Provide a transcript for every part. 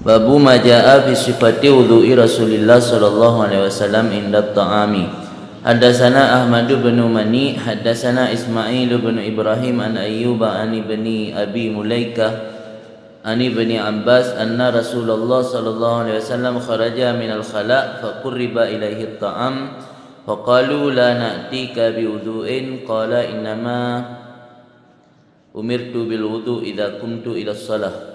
Babu ma jaa fi sifati wudu'i Rasulillah sallallahu alaihi wasallam inda ta'ami. Haddatsana Ahmad bin Mani, haddatsana Ismail bin Ibrahim an Ayyub an ibni Abi Mulaikah an ibni Abbas anna Rasulullah sallallahu alaihi wasallam kharaja min al-khala' fa qurriba ilaihi at-ta'am fa qalu la na'tika bi wudu'in qala innama umirtu bil wudu' idza qumtu ila shalah.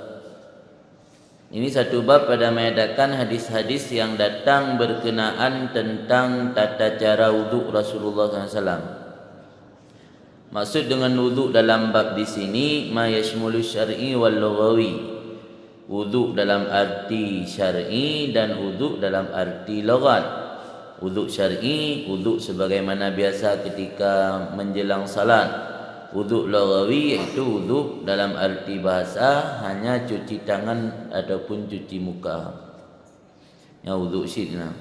Ini satu bab pada mengadakan hadis-hadis yang datang berkenaan tentang tata cara wuduk Rasulullah SAW. Maksud dengan wuduk dalam bab di sini ma yashmulu syar'i wal lughawi. Wuduk dalam arti syar'i dan wuduk dalam arti lughat. Wuduk syar'i, wuduk sebagaimana biasa ketika menjelang salat. Wuduk lughawi iaitu wuduk dalam arti bahasa hanya cuci tangan ataupun cuci muka. Ya, wuduk syidna.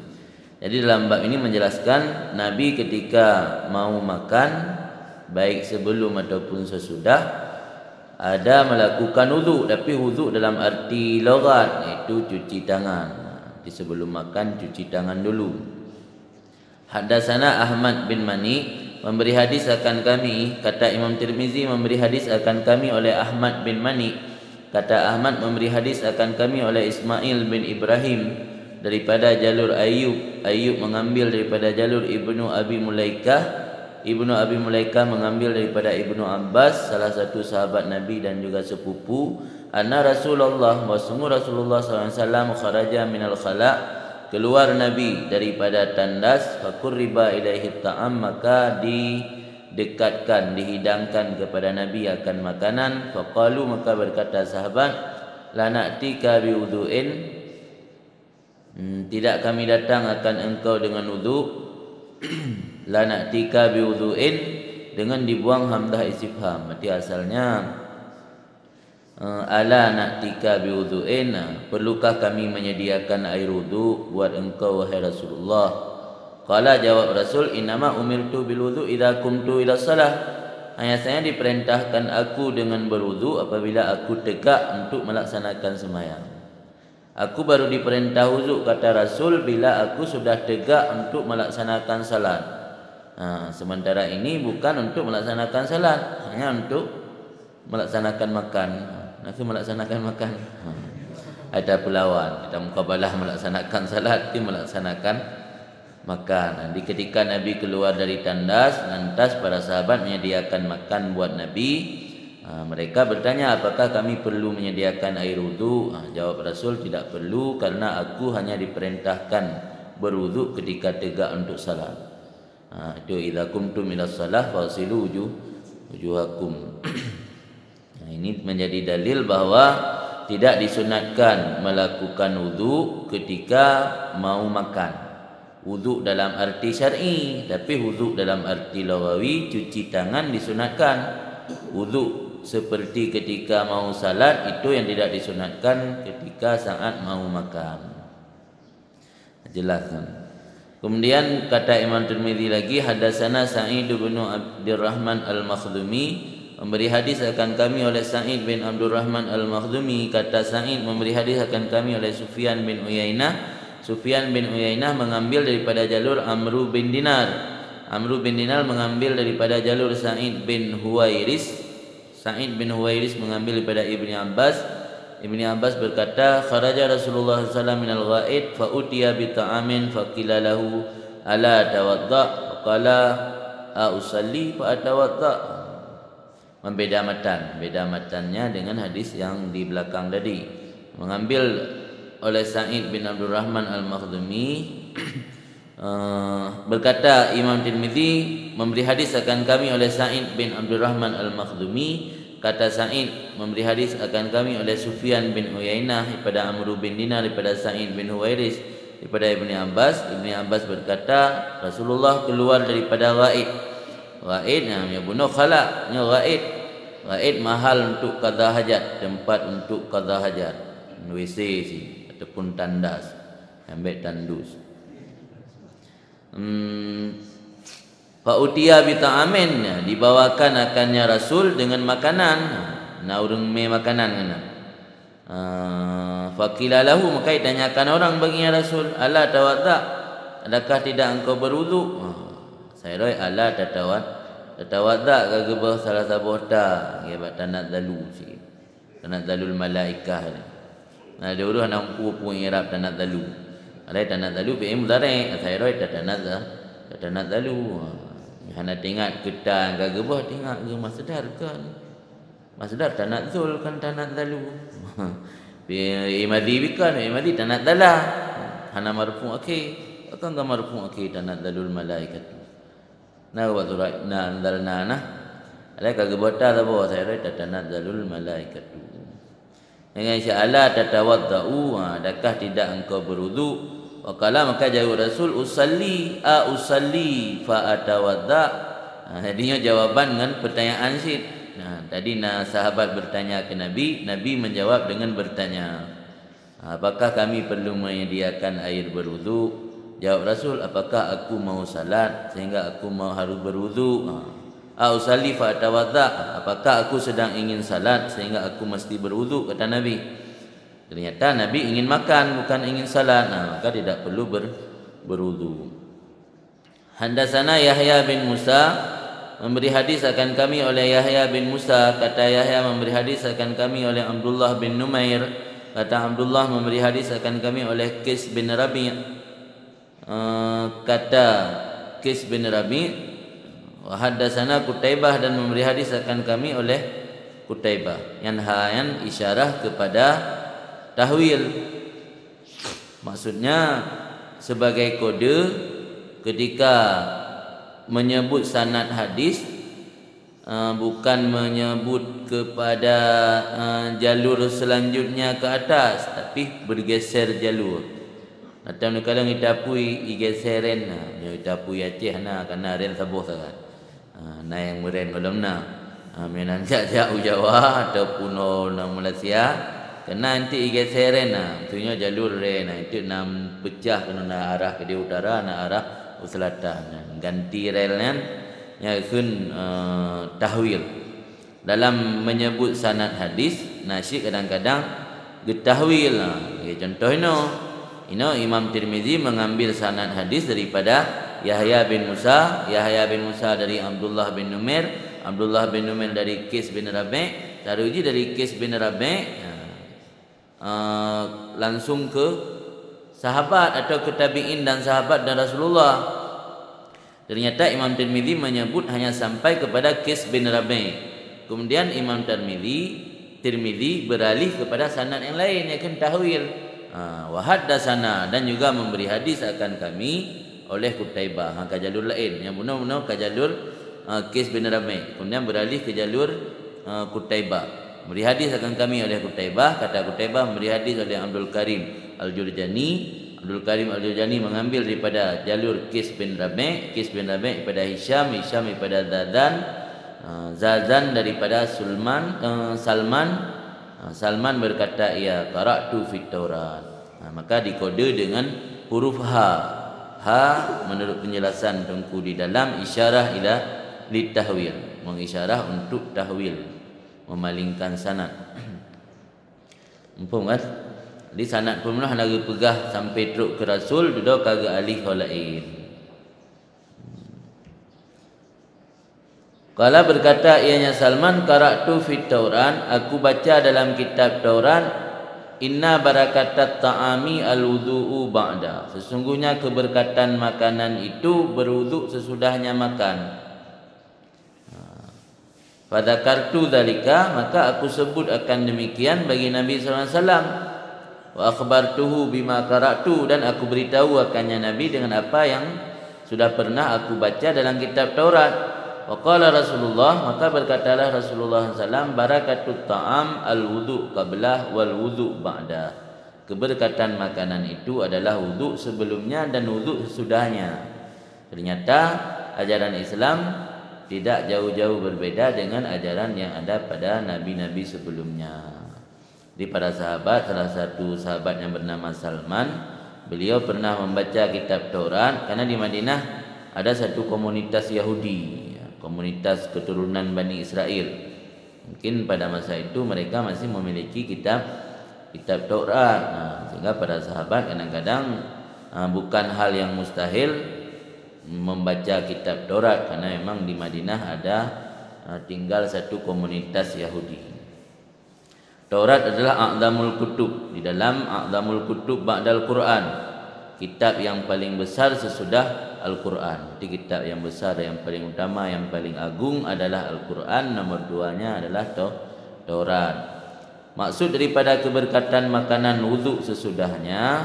Jadi dalam bab ini menjelaskan Nabi ketika mau makan baik sebelum ataupun sesudah ada melakukan wuduk, tapi wuduk dalam arti lughat iaitu cuci tangan. Di sebelum makan cuci tangan dulu. Haddatsana Ahmad bin Mani memberi hadis akan kami, kata Imam Tirmizi, memberi hadis akan kami oleh Ahmad bin Mani. Kata Ahmad memberi hadis akan kami oleh Ismail bin Ibrahim daripada jalur Ayyub. Ayyub mengambil daripada jalur Ibnu Abi Mulaikah. Ibnu Abi Mulaikah mengambil daripada Ibnu Abbas, salah satu sahabat Nabi dan juga sepupu. Anna Rasulullah, wasungguh Rasulullah SAW kharaja minal khala', keluar Nabi daripada tandas, faqurriba ilaihi ta'am, maka didekatkan, dihidangkan kepada Nabi akan makanan. Faqalu, maka berkata sahabat, la na'tika bi wudu'in, tidak kami datang akan engkau dengan wudu'. La na'tika bi wudu'in, dengan dibuang hamzah istifham. Berarti asalnya ala na'tika bi wudu'in, perlukah kami menyediakan air wudu buat engkau wahai Rasulullah? Qala, jawab Rasul, innama umirtu bil wudu' idza qumtu ila shalah, hanya saya diperintahkan aku dengan berwudu apabila aku tegak untuk melaksanakan sembahyang. Aku baru diperintah wudu, kata Rasul, bila aku sudah tegak untuk melaksanakan salat. Sementara ini bukan untuk melaksanakan salat, hanya untuk melaksanakan makan. Nanti melaksanakan makan. Ada perlawan. Kita mukabalah melaksanakan salat, kita melaksanakan makan. Nanti ketika Nabi keluar dari tandas, lantas para sahabat menyediakan makan buat Nabi. Mereka bertanya, apakah kami perlu menyediakan air wudu? Jawab Rasul, tidak perlu, karena aku hanya diperintahkan berwudu ketika tegak untuk salat. Itu idza qumtum ila shalah fasilu wujuhakum. Ini menjadi dalil bahawa tidak disunatkan melakukan wudu ketika mau makan. Wudu dalam arti syar'i, tapi wudu dalam arti lughawi, cuci tangan disunatkan. Wudu seperti ketika mau salat itu yang tidak disunatkan ketika saat mau makan. Jelaskan. Kemudian kata Imam Tirmizi lagi, haddatsana Sa'id bin Abdurrahman al-Makhdumi, memberi hadis akan kami oleh Sa'id bin Abdurrahman al-Makhdumi. Kata Sa'id memberi hadis akan kami oleh Sufyan bin Uyainah. Sufyan bin Uyainah mengambil daripada jalur Amru bin Dinar. Amru bin Dinar mengambil daripada jalur Sa'id bin Huwairis. Sa'id bin Huwairis mengambil daripada Ibni Abbas. Ibni Abbas berkata, kharaja Rasulullah SAW minal ghaid fa utiya bi ta'amin fa qila lahu ala tawadda, qala a usalli fa atawadda. Membeda matannya dengan hadis yang di belakang tadi. Mengambil oleh Sa'id bin Abdurrahman al-Makhdumi, berkata Imam Tirmizi memberi hadis akan kami oleh Sa'id bin Abdurrahman al-Makhdumi. Kata Sa'id memberi hadis akan kami oleh Sufyan bin Uyainah daripada Amru bin Dinar, daripada Sa'id bin Huwairis, daripada Ibni Abbas. Ibni Abbas berkata, Rasulullah keluar daripada ghaid. Ghaid namanya bunuh khala', ghaid. Ghaid mahal untuk qada hajat, tempat untuk qada hajat, WC sih ataupun tandas, ambil tandus. Fa utiya bi ta'amin, dibawakan akannya Rasul dengan makanan. Nak urung me makanan kana. Faqila lahu, maka ditanyakan orang baginya Rasul, ala tawadda, adakah tidak engkau berwudu? Saya roi ala tawadda kagabah salah satu ta ngebat tanat dalu sikit. Tanat dalul malaikah ni. Nah dia urus nak pun irab tanat dalu. Alai tanat dalu fi'il mudhari', saya roi tanat dalu. Hana tengok ketan kagabah tengok ke masdar kan. Masdar tanat zul kan tanat dalu. Imadi bikan, imadi tanat dalah. Hana marfu okey. Akan enggak marfu okey tanat dalul malaikat. Nah wa surat na anzalna nah. Ada kagabata tahu saya rai tanat dalul malaikat. Dengan insyaallah tatawaddau, adakah tidak engkau berwudu? Waqala, maka jawab Rasul, usalli fa atawadda. Jadinya jawaban dengan pertanyaan sikit. Tadi sahabat bertanya ke Nabi, Nabi menjawab dengan bertanya, apakah kami perlu menyediakan air berwudu? Jawab Rasul, apakah aku mau salat sehingga aku harus berwudu? Usalli fa atawadda, apakah aku sedang ingin salat sehingga aku mesti berwudu? Kata Nabi. Ternyata Nabi ingin makan bukan ingin salat, maka tidak perlu berwudu. Haddatsana Yahya bin Musa, memberi hadis akan kami oleh Yahya bin Musa. Kata Yahya, memberi hadis akan kami oleh Abdullah bin Numair. Kata Abdullah, memberi hadis akan kami oleh Qais bin Rabi'. Kata Qais bin Rabi', wa haddatsana Qutaibah, dan memberi hadis akan kami oleh Qutaibah. Yang isyarah kepada tahwil. Maksudnya sebagai kode ketika menyebut sanad hadis, bukan menyebut kepada jalur selanjutnya ke atas, tapi bergeser jalur. Atau kadang kita pui igeseren, kita pui Aceh karena ren sabuh sangat. Yang meren kolom menan jauh Jawa ataupun orang Malaysia, kena nanti igeseren tunya jalur ren, itu nam pecah kena arah ke di utara, arah selatan, ganti relnya yakun tahwil. Dalam menyebut sanad hadis, nasyid kadang-kadang getahwil. Contohnya Imam Tirmizi mengambil sanad hadis daripada Yahya bin Musa, Yahya bin Musa dari Abdullah bin Numair, Abdullah bin Numair dari Qais bin Rabi', taruji dari Qais bin Rabi' langsung ke sahabat atau ke tabi'in dan sahabat dan Rasulullah. Ternyata Imam Tirmizi menyebut hanya sampai kepada Qais bin Rabi'. Kemudian Imam Tirmizi beralih kepada sanad yang lain, yakni tahwil. Wa haddatsana, dan juga memberi hadis akan kami oleh Qutaibah. Ke jalur lain yang benar-benar ke jalur Qais bin Rabi'. Kemudian beralih ke jalur Qutaibah. Memberi hadis akan kami oleh Qutaibah. Kata Qutaibah, memberi hadis oleh Abdul Karim Al-Jurjani. Abdul Karim Al-Jurjani mengambil daripada jalur Qais bin Rabi', Qais bin Rabi' daripada Hisham, Hisham daripada Zazan daripada Salman berkata, ia qara'tu fit Taurat. Maka dikode dengan huruf ha menurut penjelasan Tengku di dalam isyarah ila litahwil, mengisyarah untuk tahwil, memalingkan sanad. Mumpung kan? Di sanad pun lah lagi pegah sampai teruk ke Rasul, duduk kagak alih lain. Kala berkata ianya Salman, qara'tu fit Taurat, aku baca dalam kitab Taurat, inna barakatat ta'ami al-wudu'u ba'da, sesungguhnya keberkatan makanan itu berwuduk sesudahnya makan. Fadzakartu dzalika, maka aku sebut akan demikian bagi Nabi sallallahu alaihi wasallam. Wa akhbartuhu bima qara'tu, dan aku beritahu akannya Nabi dengan apa yang sudah pernah aku baca dalam kitab Taurat. Wa qala Rasulullah, maka berkatalah Rasulullah SAW, barakatut ta'am al-wudu' qablah wal wudu' ba'da. Keberkatan makanan itu adalah wuduk sebelumnya dan wuduk sesudahnya. Ternyata ajaran Islam tidak jauh-jauh berbeda dengan ajaran yang ada pada nabi-nabi sebelumnya. Di para sahabat, salah satu sahabat yang bernama Salman, beliau pernah membaca kitab Taurat karena di Madinah ada satu komunitas Yahudi, komunitas keturunan Bani Israel. Mungkin pada masa itu mereka masih memiliki kitab kitab Taurat. Sehingga para sahabat kadang-kadang bukan hal yang mustahil membaca kitab Taurat, karena memang di Madinah ada tinggal satu komunitas Yahudi. Taurat adalah a'zamul kutub, di dalam a'zamul kutub ba'dal Quran, kitab yang paling besar sesudah Al-Quran. Jadi kitab yang besar, yang paling utama, yang paling agung adalah Al-Quran. Nomor 2-nya adalah Taurat. Maksud daripada keberkatan makanan wuduk sesudahnya,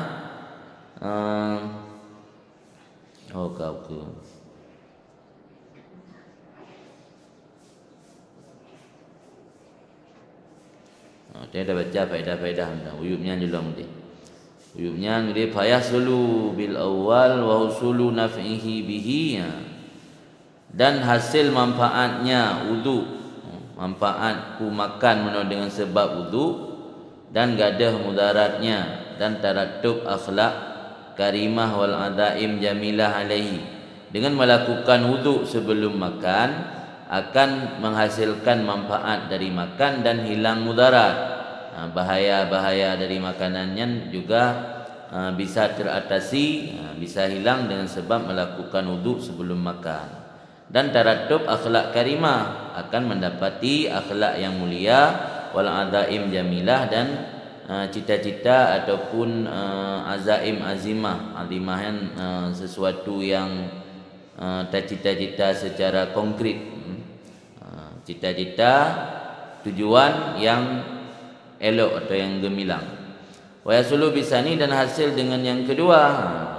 dia dah baca faedah-faedah dah. Uyubnya jelong dia. Uyubnya dia fayasulu bil awal wa husulu naf'ihi bihi. Dan hasil manfaatnya wudu, manfaat ku makan menurut dengan sebab wudu, dan gadah mudaratnya dan taratub akhlak karimah wal adaim jamilah alaihi. Dengan melakukan wudu sebelum makan akan menghasilkan manfaat dari makan dan hilang mudarat. Bahaya-bahaya dari makanannya juga bisa teratasi, bisa hilang dengan sebab melakukan wuduk sebelum makan. Dan taratub akhlak karimah, akan mendapati akhlak yang mulia, wal adaim jamilah, dan cita-cita ataupun azaim azimah. Azimah yang sesuatu yang cita-cita secara konkret, cita-cita tujuan yang elok atau yang gemilang. Wa yasulu bisani, dan hasil dengan yang kedua.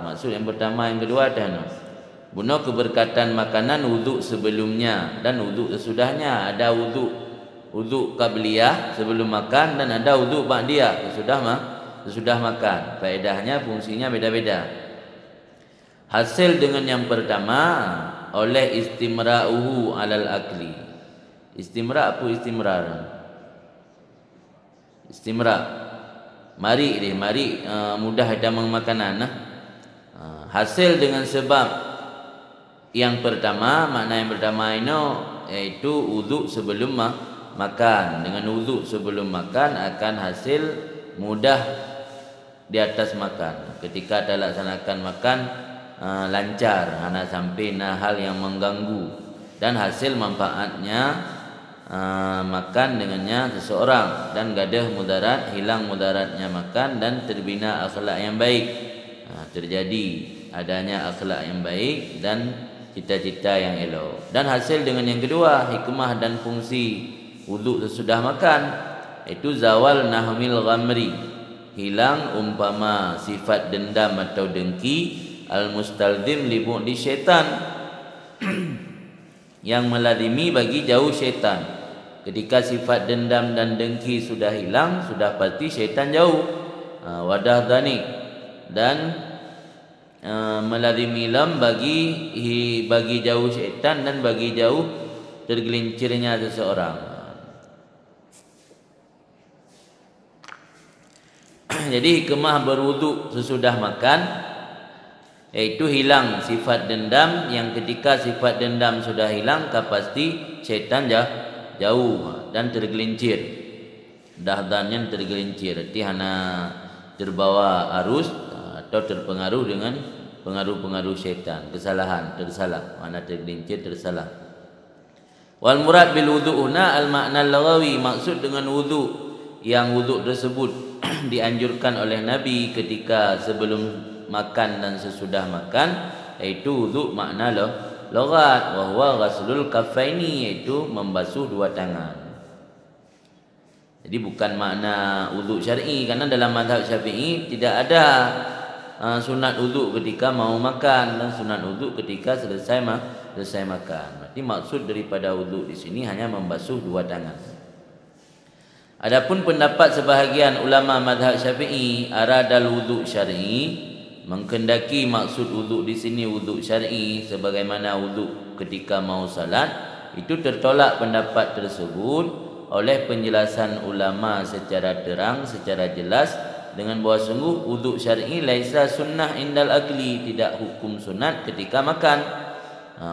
Maksud yang pertama, yang kedua dah bunuh keberkatan makanan wuduk sebelumnya dan wuduk sesudahnya. Ada wuduk qabliyah sebelum makan, dan ada wuduk ba'diyah sesudah makan. Faedahnya, fungsinya beda-beda. Hasil dengan yang pertama oleh istimra'uhu alal akli. Istimra' apa istimrar? Istimra' mari mudah dalam makanan. Hasil dengan sebab yang pertama, makna yang pertama ini iaitu wuduk sebelum makan. Dengan wuduk sebelum makan akan hasil mudah di atas makan. Ketika ada laksanakan makan lancar, anak sampai hal yang mengganggu, dan hasil manfaatnya makan dengannya seseorang, dan gadah mudarat, hilang mudaratnya makan, dan terbina akhlak yang baik. Terjadi adanya akhlak yang baik dan cita-cita yang elok. Dan hasil dengan yang kedua, hikmah dan fungsi wuduk sesudah makan, itu zawal nahmil ghamri, hilang umpama sifat dendam atau dengki, al-mustalzim li bu'di syaitan, yang melazimi bagi jauh syaitan. Ketika sifat dendam dan dengki sudah hilang, sudah pasti syaitan jauh. Wadah dhani, dan melazimi lam bagi jauh syaitan dan bagi jauh tergelincirnya seseorang. Jadi hikmah berwuduk sesudah makan iaitu hilang sifat dendam, yang ketika sifat dendam sudah hilang, pasti syaitan jauh dan tergelincir. Dahdannya tergelincir, arti hana terbawa arus atau terpengaruh dengan pengaruh-pengaruh syaitan, kesalahan, tersalah, mana tergelincir, tersalah. Wal murad bil wudu'una al makna lagawi, maksud dengan wudu, yang wudu tersebut dianjurkan oleh Nabi ketika sebelum makan dan sesudah makan, iaitu wudu makna lughat, wa huwa ghaslul kaffaini, iaitu membasuh dua tangan. Jadi bukan makna wudu syar'i, karena dalam mazhab Syafi'i tidak ada sunat wudu ketika mau makan dan sunat wudu ketika selesai makan. Berarti maksud daripada wudu di sini hanya membasuh dua tangan. Adapun pendapat sebahagian ulama mazhab Syafi'i, aradal wudu syar'i, mengkendaki maksud wudu di sini wudu syar'i sebagaimana wudu ketika mau salat, itu tertolak pendapat tersebut oleh penjelasan ulama secara terang, secara jelas, dengan bahawa sungguh wudu syar'i laisa sunnah indal akli, tidak hukum sunat ketika makan.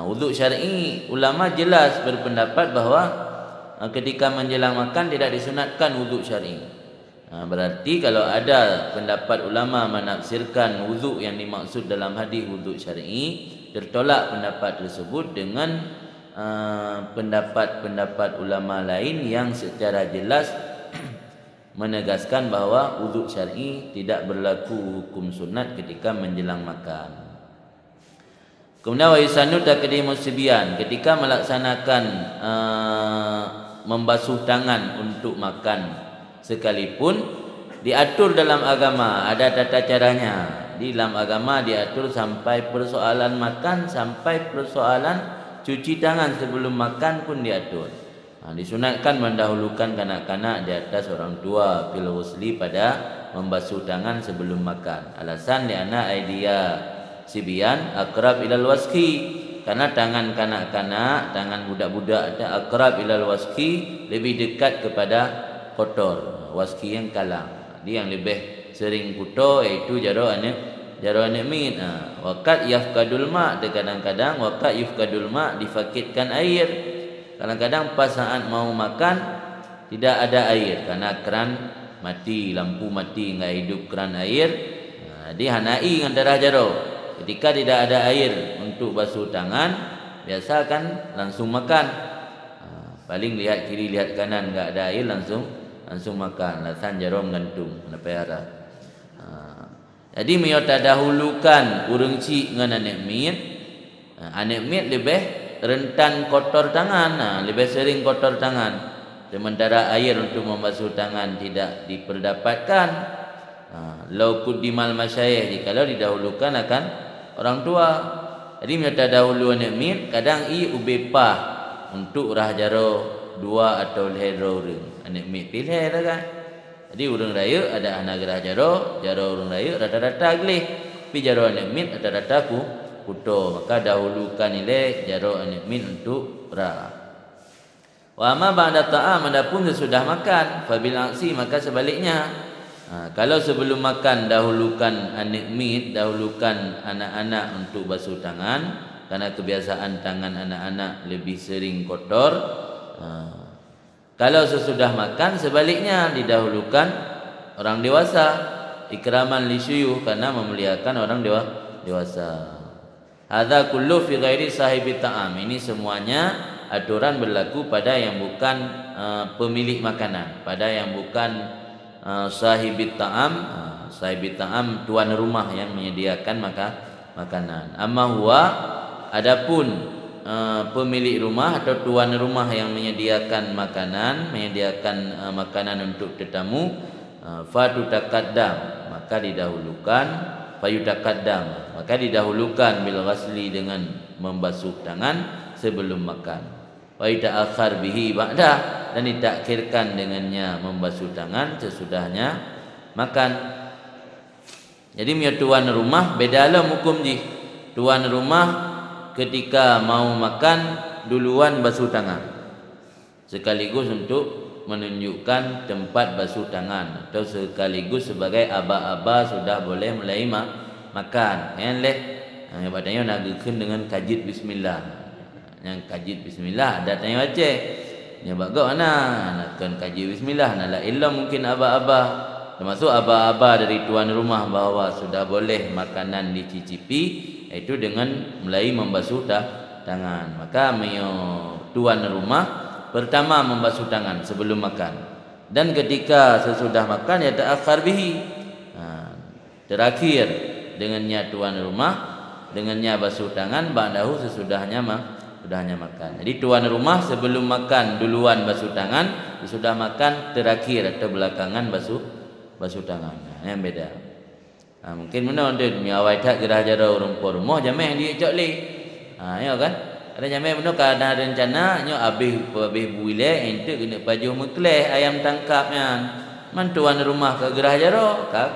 Wudu syar'i ulama jelas berpendapat bahawa ketika menjelang makan tidak disunatkan wudu syar'i. Berarti kalau ada pendapat ulama menafsirkan wuduk yang dimaksud dalam hadis wuduk syar'i, tertolak pendapat tersebut dengan pendapat-pendapat ulama lain yang secara jelas menegaskan bahawa wuduk syar'i tidak berlaku hukum sunat ketika menjelang makan. Kemudian wa yusannu taqdimu sibyan, ketika melaksanakan membasuh tangan untuk makan sekalipun diatur dalam agama, ada tata caranya. Di dalam agama diatur sampai persoalan makan, sampai persoalan cuci tangan sebelum makan pun diatur. Disunatkan mendahulukan kanak-kanak di atas orang tua fil ghusli pada membasuh tangan sebelum makan. Alasan di ana aidia sibyan aqrab ilal waski, karena tangan kanak-kanak, tangan budak-budak ada akrab ilal waski, lebih dekat kepada kotor. Waski yang kalang, dia yang lebih sering kotor, iaitu jaro anak min. Waqat yafkadul ma, kadang-kadang waqat yafkadul ma, difakitkan air. Kadang-kadang pas saat mau makan tidak ada air karena keran mati, lampu mati, enggak hidup keran air. Dia hanai dengan darah jaro. Ketika tidak ada air untuk basuh tangan, biasa kan langsung makan. Paling lihat kiri lihat kanan enggak ada air, langsung makan. Lasan jarum gantung kena payara. Jadi meyota dahulukan urang cik dengan anak mit. Anak mit lebih rentan kotor tangan, lebih sering kotor tangan. Sementara air untuk membasuh tangan tidak diperdapatkan. Lau kudimal masyayikh, jikalau didahulukan akan orang tua. Jadi meyota dahulu anak mit, kadang ubepah untuk rah jaro dua atau lehero orang. Anak mit pilih dah kan. Jadi urang raya ada anak gerah jaro urang raya rata-rata gelih. Tapi jaro anak mit rata-rata kuto. Maka dahulukan nilai jaro anak mit untuk rah. Wa amma ba'da ta'am, adapun sesudah makan, fabil aksi, maka sebaliknya. Kalau sebelum makan dahulukan anak mit, dahulukan anak-anak untuk basuh tangan, karena kebiasaan tangan anak-anak lebih sering kotor. Kalau sesudah makan sebaliknya, didahulukan orang dewasa, ikraman li syuyukh, karena memuliakan orang dewasa. Hadza kullu fi ghairi sahibi ta'am. Ini semuanya aturan berlaku pada yang bukan pemilik makanan, pada yang bukan sahibi ta'am. Sahibi ta'am tuan rumah yang menyediakan makanan. Amma huwa, adapun pemilik rumah atau tuan rumah yang menyediakan makanan, makanan untuk tetamu, fatutaqaddam, maka didahulukan, fayutaqaddam, maka didahulukan bil ghasli, dengan membasuh tangan sebelum makan. Wa ita'akhir bihi ba'da, dan ditakhirkan dengannya membasuh tangan sesudahnya makan. Jadi tuan rumah bedalah hukum ji. Tuan rumah ketika mau makan duluan basuh tangan, sekaligus untuk menunjukkan tempat basuh tangan, atau sekaligus sebagai aba-aba sudah boleh mulai makan. Yang leh yang batanya nak geun dengan kajit bismillah. Yang kajit bismillah ada tanya baca. Nya bago ana nakkan kajit bismillah, nala illa mungkin aba-aba, termasuk aba-aba dari tuan rumah bahawa sudah boleh makanan dicicipi, itu dengan mulai membasuh tangan. Maka tuan rumah pertama membasuh tangan sebelum makan, dan ketika sesudah makan ya ta'akhir bihi, terakhir dengannya tuan rumah, dengannya basuh tangan, ba'dahu sesudahnya makan. Jadi tuan rumah sebelum makan duluan basuh tangan, sesudah makan terakhir atau belakangan basuh tangan. Yang beda. Mungkin mana dia miawai tak gerah jara rumput rumah jamai dia cak le. Ya kan? Ada jamai benar kadang rencana nyo habis buile ente kena pajuh mekleh ayam tangkapnya. Man tuan rumah ke gerah jara kak.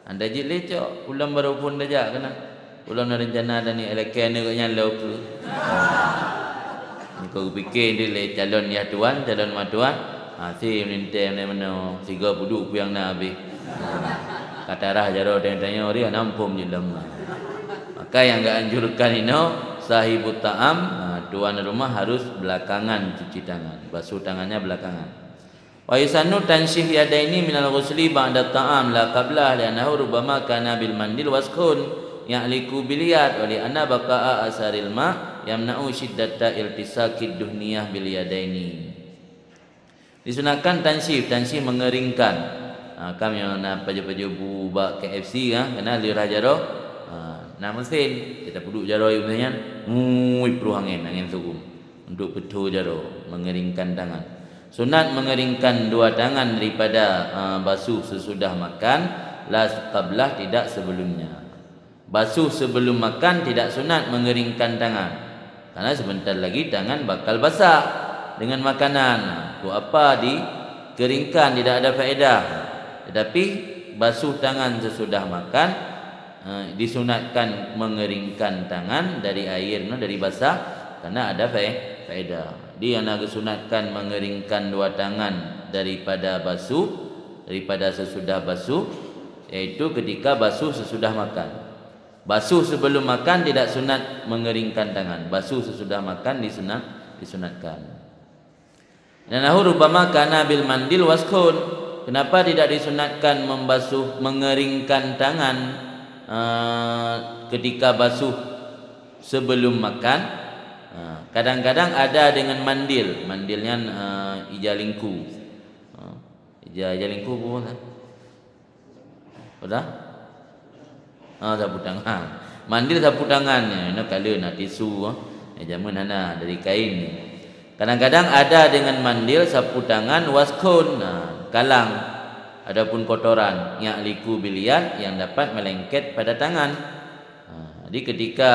Anda je lecok ulang baru pun dah kena. Ulang rencana dah ni elekan ni nya lau ke. Ni kau fikir dia le calon ya tuan, calon mak tuan. Si minta mana 30 yang nak habis. Kata rah jaro tanya dia nampum je lama. Maka yang enggak anjurkan ini sahibut ta'am, tuan rumah harus belakangan cuci tangan, basuh tangannya belakangan. Wa yusannu tanshih yadaini minal ghusli ba'da ta'am la qablah li'annahu rubbama kana bil mandil waskun ya'liku bil yad wa li'anna baqa'a asaril ma' yamna'u shiddata iltisaqid duhniyah bil yadaini. Disunatkan tanshih mengeringkan. Kami yang nak paju-paju buat KFC kena lirah jaro. Nah mesin kita puduk jaro ibunya perlu angin sukum untuk betul jaro mengeringkan tangan. Sunat mengeringkan dua tangan daripada basuh sesudah makan, la qablah tidak sebelumnya. Basuh sebelum makan tidak sunat mengeringkan tangan, karena sebentar lagi tangan bakal basah dengan makanan. Itu apa dikeringkan tidak ada faedah. Tetapi basuh tangan sesudah makan disunatkan mengeringkan tangan dari air dari basah karena ada faedah. Dia nak sunatkan mengeringkan dua tangan daripada sesudah basuh, yaitu ketika basuh sesudah makan. Basuh sebelum makan tidak sunat mengeringkan tangan. Basuh sesudah makan disunatkan. Dan rubbama kana bil mandil waskun. Kenapa tidak disunatkan mengeringkan tangan ketika basuh sebelum makan? Kadang-kadang ada dengan mandilnya ijalingku. Ijalingku pun apa? Sapu tangan. Mandil sapu tangan ni kala nak tisu zaman hana dari kain ni. Kadang-kadang ada dengan mandil sapu tangan waskun, kalang, adapun kotoran ya'liku bilian yang dapat melengket pada tangan. Jadi ketika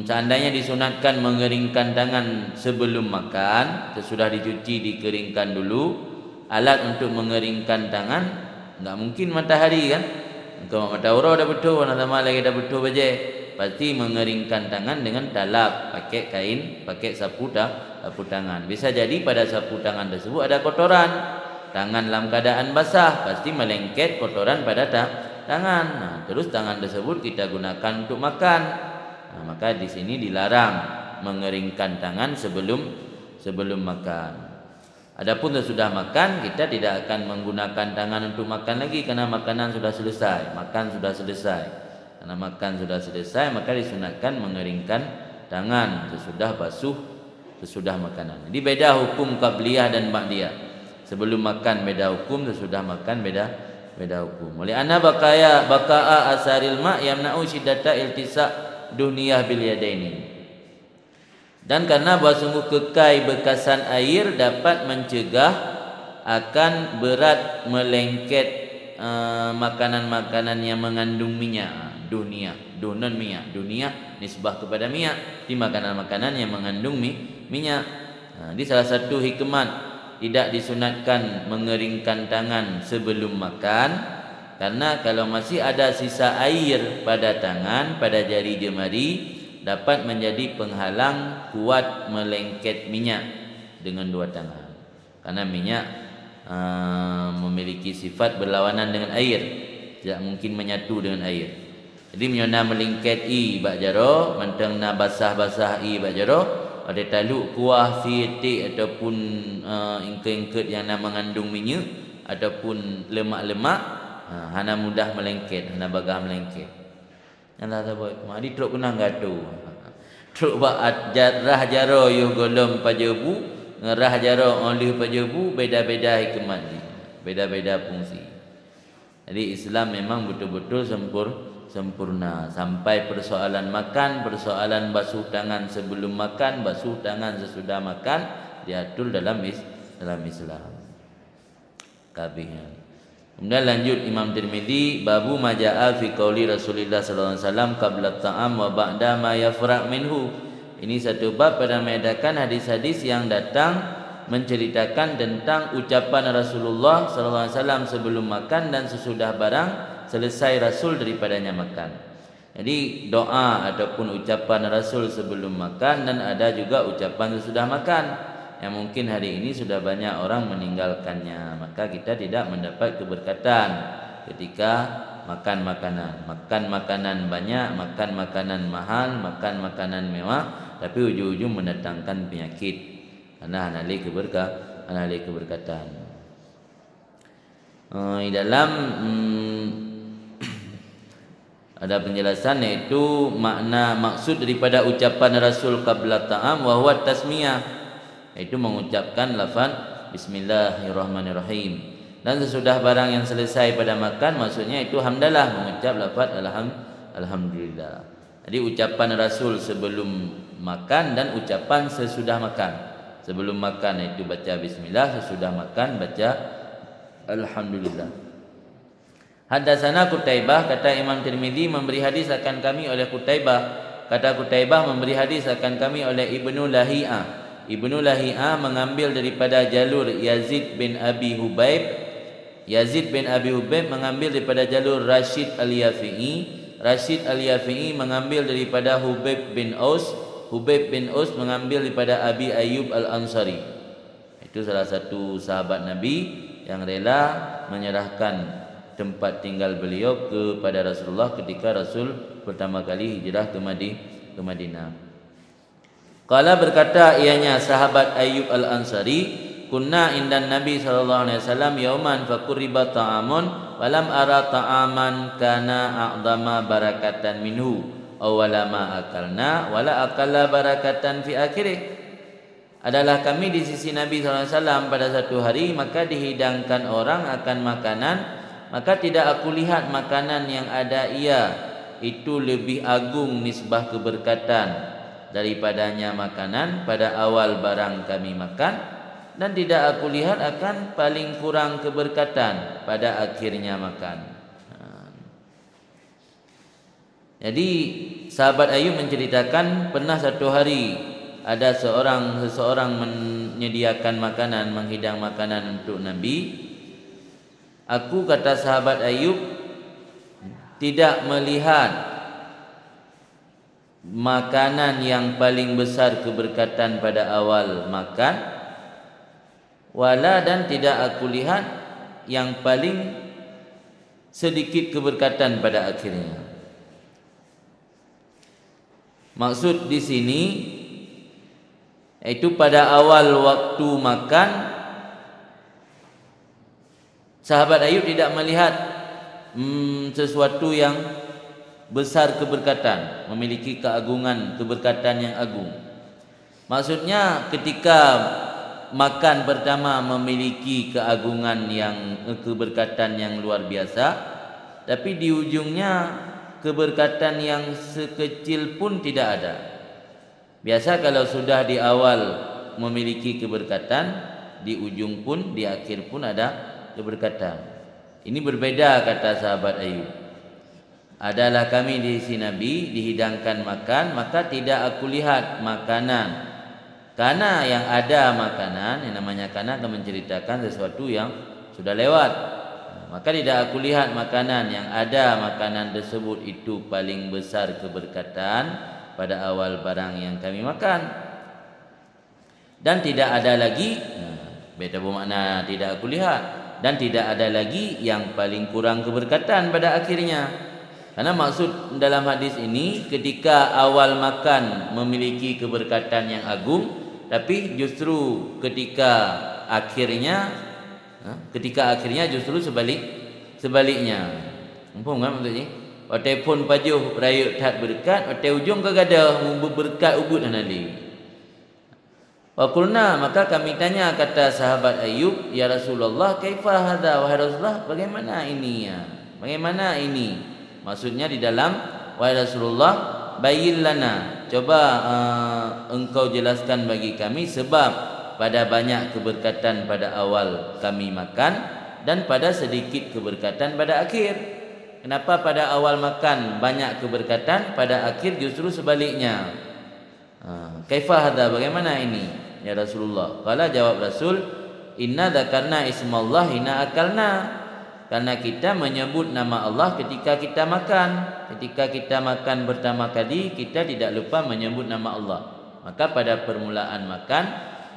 seandainya disunatkan mengeringkan tangan sebelum makan, sesudah dicuci dikeringkan dulu. Alat untuk mengeringkan tangan enggak mungkin matahari kan. Kalau matahari dah betul, nama lagi dah betul baje. Pasti mengeringkan tangan dengan talap, pakai kain, pakai sapu tangan. Bisa jadi pada sapu tangan tersebut ada kotoran. Tangan dalam keadaan basah pasti melengket kotoran pada tangan. Terus tangan tersebut kita gunakan untuk makan. Maka di sini dilarang mengeringkan tangan sebelum makan. Adapun sesudah makan kita tidak akan menggunakan tangan untuk makan lagi karena makanan sudah selesai. Karena makan sudah selesai maka disunatkan mengeringkan tangan sesudah basuh sesudah makanan. Jadi beda hukum qabliyah dan ba'diyah. Sebelum makan beda hukum, sesudah makan beda hukum. Oleh anna baqa'a asaril ma' yamna'u shiddata iltisa' duhniyah bil yadaini. Dan karena bahawa sungguh kekai bekasan air dapat mencegah akan berat melengket makanan-makanan yang mengandung minyak. Duhnan minyak. Duhniyah nisbah kepada minyak. Di makanan-makanan yang mengandung minyak. Ini salah satu hikmat tidak disunatkan mengeringkan tangan sebelum makan. Karena kalau masih ada sisa air pada tangan, pada jari jemari, dapat menjadi penghalang kuat melengket minyak dengan dua tangan. Karena minyak memiliki sifat berlawanan dengan air, tidak mungkin menyatu dengan air. Jadi menyona melengket bak jaro, mentang na basah-basah bak jaro, ada taluk kuah fitik ataupun ingkut-ingkut yang nak mengandung minyak ataupun lemak-lemak, hana mudah melengket, hana bagah melengket. Yang tak boleh. Mari truk kena gaduh. Truk bak rah jaro yuh golom pajebu, ngerah jaro oleh pajebu, beda-beda hikmat dia. Beda-beda fungsi. Jadi Islam memang betul-betul sempurna. Sampai persoalan makan, persoalan basuh tangan sebelum makan, basuh tangan sesudah makan diatur dalam Islam. Kabihnya. Kemudian lanjut Imam Tirmizi, babu majaa fi qauli Rasulullah sallallahu alaihi wasallam qabla ta'am wa ba'da ma yafra' minhu. Ini satu bab pada mengedarkan hadis-hadis yang datang menceritakan tentang ucapan Rasulullah sallallahu alaihi wasallam sebelum makan dan sesudah barang selesai Rasul daripadanya makan. Jadi doa ataupun ucapan Rasul sebelum makan, dan ada juga ucapan sesudah makan yang mungkin hari ini sudah banyak orang meninggalkannya. Maka kita tidak mendapat keberkatan ketika makan makanan banyak, makan makanan mahal, makan makanan mewah, tapi ujung-ujung mendatangkan penyakit karena hanali ahli keberkatan. Di dalam ada penjelasan, iaitu makna maksud daripada ucapan Rasul qabla ta'am wa huwa tasmiyah, iaitu mengucapkan lafaz bismillahirrahmanirrahim. Dan sesudah barang yang selesai pada makan, maksudnya itu hamdalah, mengucap lafaz alhamdulillah. Jadi ucapan Rasul sebelum makan dan ucapan sesudah makan. Sebelum makan itu baca bismillah, sesudah makan baca alhamdulillah. Hadatsana Qutaibah, kata Imam Tirmizi, memberi hadis akan kami oleh Qutaibah. Kata Qutaibah, memberi hadis akan kami oleh Ibnu Lahi'ah. Ibnu Lahi'ah mengambil daripada jalur Yazid bin Abi Hubaib. Yazid bin Abi Hubaib mengambil daripada jalur Rashid Al-Yafi'i. Rashid Al-Yafi'i mengambil daripada Hubaib bin Aus. Hubaib bin Aus mengambil daripada Abi Ayyub Al-Ansari. Itu salah satu sahabat Nabi yang rela menyerahkan tempat tinggal beliau kepada Rasulullah ketika Rasul pertama kali hijrah ke Madinah. Qala, berkata ianya sahabat Ayyub Al-Ansari, kunna indan Nabi sallallahu alaihi wasallam yauman faquriba ta'amun walam ara ta'aman kana a'dama barakatan minhu awwala ma akalna wala akalla barakatan fi akhirih. Adalah kami di sisi Nabi sallallahu alaihi wasallam pada satu hari, maka dihidangkan orang akan makanan, maka tidak aku lihat makanan yang ada ia itu lebih agung nisbah keberkatan daripadanya makanan pada awal barang kami makan, dan tidak aku lihat akan paling kurang keberkatan pada akhirnya makan. Jadi sahabat Ayub menceritakan pernah satu hari ada seseorang menyediakan makanan, menghidang makanan untuk Nabi. Aku, kata sahabat Ayub, tidak melihat makanan yang paling besar keberkatan pada awal makan, wala, dan tidak aku lihat yang paling sedikit keberkatan pada akhirnya. Maksud di sini itu pada awal waktu makan, sahabat Ayub tidak melihat sesuatu yang besar keberkatan, memiliki keagungan, keberkatan yang agung. Maksudnya ketika makan pertama memiliki keagungan yang keberkatan yang luar biasa, tapi di ujungnya keberkatan yang sekecil pun tidak ada. Biasa kalau sudah di awal memiliki keberkatan, di ujung pun, di akhir pun ada keberkatan. Ini berbeda, kata sahabat Ayub. Adalah kami di sisi Nabi dihidangkan makan, maka tidak aku lihat makanan. Karena yang ada makanan, yang namanya kana akan menceritakan sesuatu yang sudah lewat. Maka tidak aku lihat makanan yang ada makanan tersebut itu paling besar keberkatan pada awal barang yang kami makan. Dan tidak ada lagi, beda bermakna tidak aku lihat, dan tidak ada lagi yang paling kurang keberkatan pada akhirnya. Karena maksud dalam hadis ini, ketika awal makan memiliki keberkatan yang agung, tapi justru ketika akhirnya justru sebaliknya. Mumpung kan maksudnya? Otai pun pajuh rayuk tat berkat, otai ujung kagada berkat ubud nanti. Wa qulna, maka kami tanya, kata sahabat Ayub, ya Rasulullah, kaifa hadza, wahai Rasulullah, bagaimana ini ya? Bagaimana ini? Maksudnya di dalam, wahai Rasulullah, bayyin lana, coba engkau jelaskan bagi kami sebab pada banyak keberkatan pada awal kami makan dan pada sedikit keberkatan pada akhir. Kenapa pada awal makan banyak keberkatan, pada akhir justru sebaliknya? Kaifa hadza, bagaimana ini ya Rasulullah? Qala, jawab Rasul, inna dzakarna ismallah hina akalna. Karena kita menyebut nama Allah ketika kita makan. Ketika kita makan pertama kali, kita tidak lupa menyebut nama Allah. Maka pada permulaan makan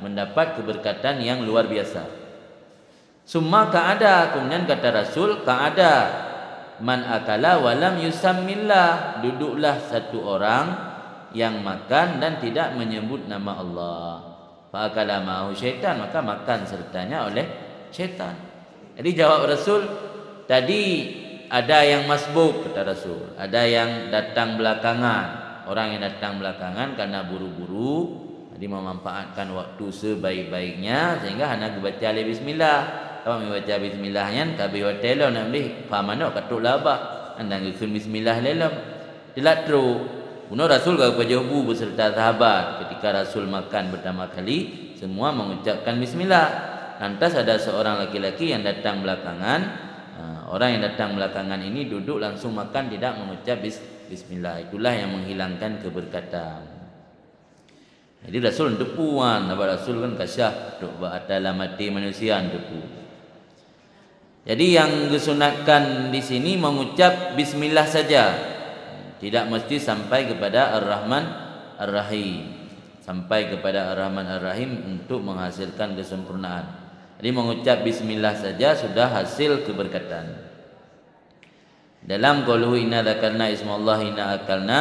mendapat keberkatan yang luar biasa. Summa ka'ada, kemudian kata Rasul, ka'ada man akala walam yusammillah, duduklah satu orang yang makan dan tidak menyebut nama Allah. fa akala ma'ahu syaitan, maka makan sertanya oleh syaitan. Jadi jawab Rasul, tadi ada yang masbuk, kata Rasul, ada yang datang belakangan. Orang yang datang belakangan karena buru-buru, jadi memanfaatkan waktu sebaik-baiknya sehingga hendak baca alif bismillah. Kalau membaca bismillahnya kabeh hotel nak beli pamano katuk laba andang ke bismillah lelam. Dilatro. Buno Rasul ke Pajobu beserta sahabat ketika Rasul makan pertama kali semua mengucapkan bismillah. Lantas ada seorang laki-laki yang datang belakangan. Orang yang datang belakangan ini duduk langsung makan tidak mengucap bismillah. Itulah yang menghilangkan keberkatan. Jadi Rasul depuan, apa Rasul kan kasyah duk ba'atala mati manusia depu. Jadi yang disunatkan di sini mengucap bismillah saja. Tidak mesti sampai kepada Ar-Rahman Ar-Rahim. Sampai kepada Ar-Rahman Ar-Rahim untuk menghasilkan kesempurnaan. Jadi mengucap bismillah saja sudah hasil keberkatan. Dalam qauluhu inna dzakarna ismallah inna akalna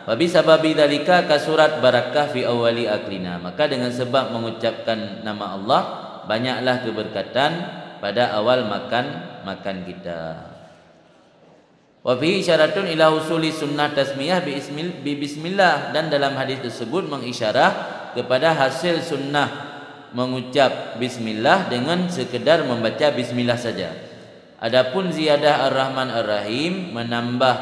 wa bi sababi dzalika kasurat barakah fi awwali aklina. Maka dengan sebab mengucapkan nama Allah banyaklah keberkatan pada awal makan kita. Wa fi isyaratun ila husuli sunnah tasmiyah bi bismillah, dan dalam hadis tersebut mengisyarah kepada hasil sunnah mengucap bismillah dengan sekedar membaca bismillah saja. Adapun ziyadah Ar-Rahman Ar-Rahim, menambah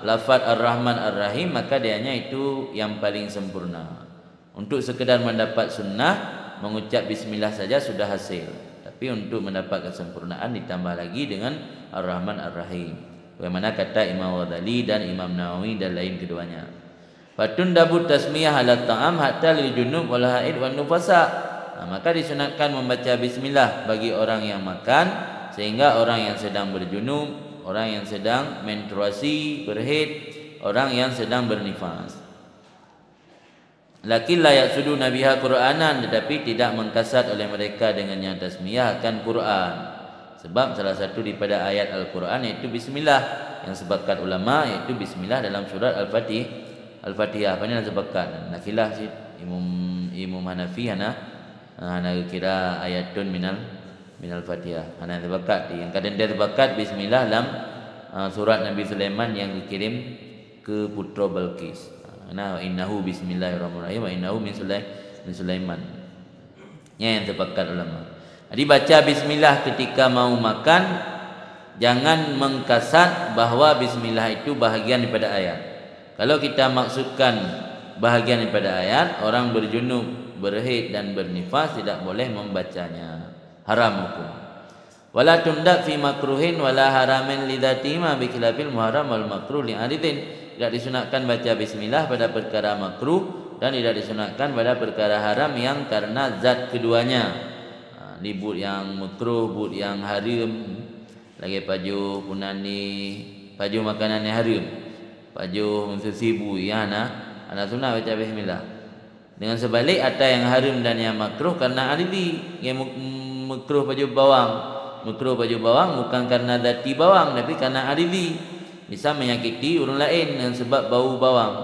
lafaz Ar-Rahman Ar-Rahim, maka dianya itu yang paling sempurna. Untuk sekedar mendapat sunnah mengucap bismillah saja sudah hasil. Tapi untuk mendapat kesempurnaan ditambah lagi dengan Ar-Rahman Ar-Rahim. Bagaimana kata Imam Ghazali dan Imam Nawawi dan lain keduanya. Fatun dabut tasmiyah ala ta'am hatta lil junub wal haid wan nufasa. Maka disunatkan membaca bismillah bagi orang yang makan, sehingga orang yang sedang berjunub, orang yang sedang menstruasi, berhaid, orang yang sedang bernifas. Lakin la yaqsudu nabiha Qur'anan, tetapi tidak mengkasat oleh mereka dengannya tasmiyah akan Quran. Sebab salah satu daripada ayat Al-Quran iaitu bismillah, yang sepakat ulama iaitu bismillah dalam surat Al-Fatihah. Apa ni yang sepakat? Nakilah si Imam Hanafi ana kira ayatun minal Fatihah. Ana sepakat yang kadang dia sepakat bismillah dalam surat Nabi Sulaiman yang dikirim ke putra Balqis. Nah, innahu bismillahirrahmanirrahim wa innahu min Sulaiman. Yang sepakat ulama. Jadi baca bismillah ketika mau makan, jangan mengkasat bahawa bismillah itu bahagian daripada ayat. Kalau kita maksudkan bahagian daripada ayat, orang berjunub, berhaid dan bernifas tidak boleh membacanya. Haram hukum. Wala tundak fi makruhin wala haramin lidzati ma bi khilafil muharram wal makruh li aridin. Tidak disunatkan baca bismillah pada perkara makruh dan tidak disunatkan pada perkara haram yang karena zat keduanya. Libut yang makruh, but yang haram, lagi paju punani, paju makanan yang haram, paju sesibu ya ana sunat baca bismillah. Dengan sebalik ada yang haram dan yang makruh karena alidi. Yang makruh baju bawang, makruh baju bawang bukan karena dati bawang tapi karena alidi. Bisa menyakiti orang lain dengan sebab bau bawang.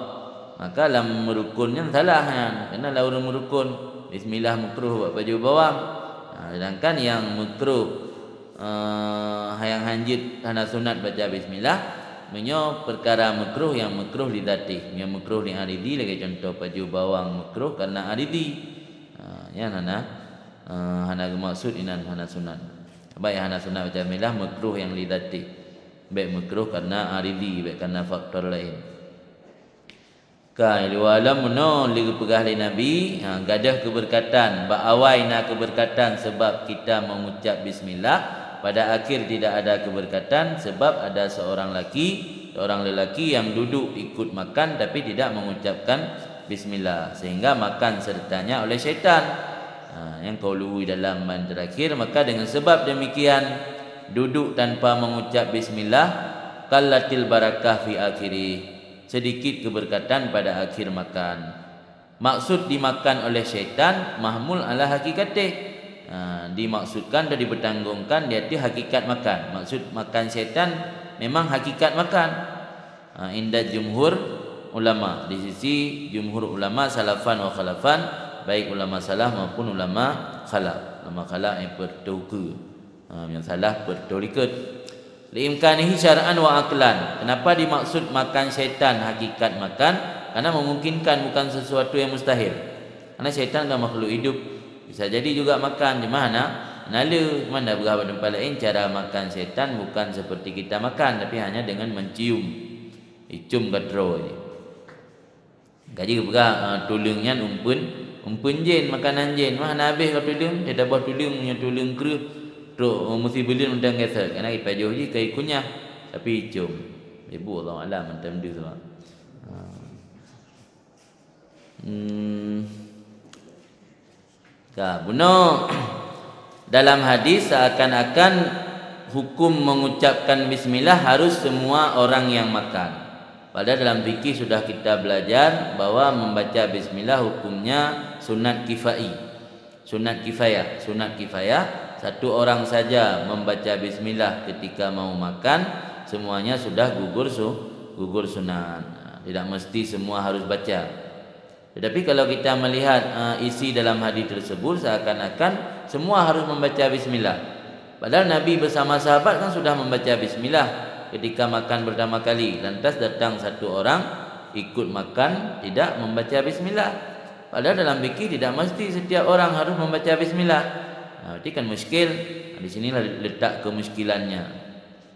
Maka dalam merukunnya salah kan. Karena lah orang merukun bismillah makruh buat baju bawang. Sedangkan yang makruh yang hanjit hana sunat baca bismillah, menyo perkara makruh yang makruh li dzati, yang makruh li aridi. Lagi contoh baju bawang makruh karena aridi. Ya hana maksud inan hana sunat. Baik hana sunat baca bismillah makruh yang li dzati. Baik makruh karena aridi, baik karena faktor lain. Kai walam no li pegah li Nabi, gadah keberkatan, ba'awaina keberkatan sebab kita mengucap bismillah. Pada akhir tidak ada keberkatan sebab ada seorang lelaki yang duduk ikut makan tapi tidak mengucapkan bismillah sehingga makan sertanya oleh syaitan. Yang qaulu dalam man terakhir, maka dengan sebab demikian duduk tanpa mengucap bismillah qallatil barakah fi akhiri, sedikit keberkatan pada akhir makan. Maksud dimakan oleh syaitan mahmul ala hakikatih, dimaksudkan dan dipertanggungkan di hakikat makan. Maksud makan syaitan memang hakikat makan. Inda jumhur ulama, di sisi jumhur ulama salafan wa khalafan, baik ulama salaf maupun ulama khalaf. Ulama khalaf yang bertuka, yang salah bertorikat. Liimkanihi syar'an wa aqlan. Kenapa dimaksud makan syaitan hakikat makan? Karena memungkinkan, bukan sesuatu yang mustahil. Karena syaitan kan makhluk hidup, bisa jadi juga makan. Di mana? Nala, mana beberapa tempat lain cara makan syaitan bukan seperti kita makan, tapi hanya dengan mencium. Icum gadro je. Gaji berak tulungnya umpun jin, makanan jin. Mana habis kalau tulung, dia dah buat tulungnya tulung kerah. Tok mesti belin undang kata. Karena kita jauh je kai kunyah tapi icum. Ibu Allah alam macam dia semua. Buno dalam hadis seakan-akan hukum mengucapkan bismillah harus semua orang yang makan. Padahal dalam fikih sudah kita belajar bahwa membaca bismillah hukumnya sunat kifai. Sunat kifayah, satu orang saja membaca bismillah ketika mau makan, semuanya sudah gugur sunat. Tidak mesti semua harus baca. Tetapi kalau kita melihat isi dalam hadis tersebut, seakan-akan semua harus membaca bismillah. Padahal Nabi bersama sahabat kan sudah membaca bismillah ketika makan pertama kali. Lantas datang satu orang ikut makan tidak membaca bismillah. Padahal dalam fikih tidak mesti setiap orang harus membaca bismillah. Berarti kan muskil. Di sinilah letak kemuskilannya.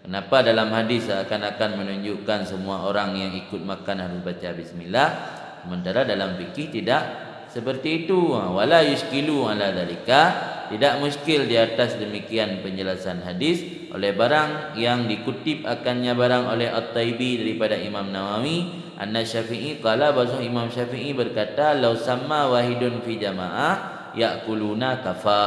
Kenapa dalam hadis seakan-akan menunjukkan semua orang yang ikut makan harus baca bismillah, sementara dalam fikih tidak seperti itu. Wala yuskilu ala dzalika, tidak muskil di atas demikian penjelasan hadis oleh barang yang dikutip akannya barang oleh At-Taibi daripada Imam Nawawi. Anna Syafi'i qala, bahwa Imam Syafi'i berkata, law samma wahidun fi jamaah ya'kuluna kafa.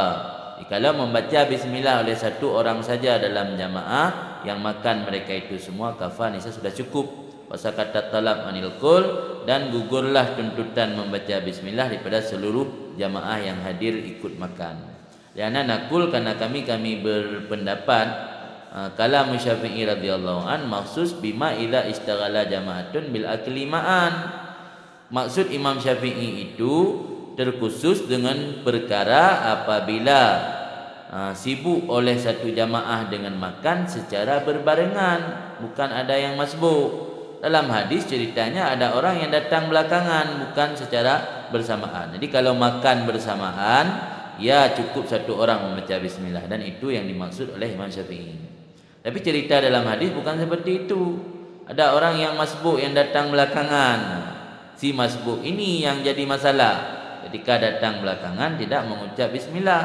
Kalau membaca bismillah oleh satu orang saja dalam jamaah, yang makan mereka itu semua kafa, nisa sudah cukup. Wasakata talab anil kul, dan gugurlah tuntutan membaca bismillah daripada seluruh jamaah yang hadir ikut makan. Lianna nakul, karena kami berpendapat kalam Syafi'i radhiyallahu an maksus bima idza istaghala jama'atun bil akli ma'an. Maksud Imam Syafi'i itu terkhusus dengan perkara apabila sibuk oleh satu jamaah dengan makan secara berbarengan, bukan ada yang masbuk. Dalam hadis ceritanya ada orang yang datang belakangan, bukan secara bersamaan. Jadi kalau makan bersamaan, ya cukup satu orang membaca bismillah, dan itu yang dimaksud oleh Imam Syafi'i. Tapi cerita dalam hadis bukan seperti itu. Ada orang yang masbuk yang datang belakangan. Si masbuk ini yang jadi masalah. Ketika datang belakangan tidak mengucap bismillah.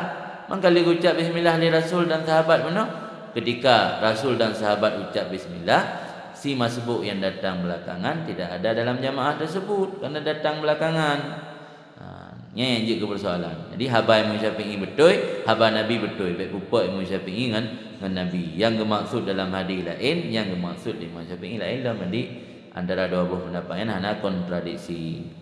Maka dia ucap bismillah ni Rasul dan sahabat mana? Ketika Rasul dan sahabat ucap bismillah, si masbuk yang datang belakangan tidak ada dalam jamaah tersebut karena datang belakangan. Yang juga persoalan. Jadi haba Imam Syafi'i betul, haba Nabi betul. Baik rupa Imam Syafi'i dengan Nabi. Yang dimaksud dalam hadis lain, yang dimaksud Imam Syafi'i lain. Dalam hadis antara dua buah pendapat yang hanya kontradiksi.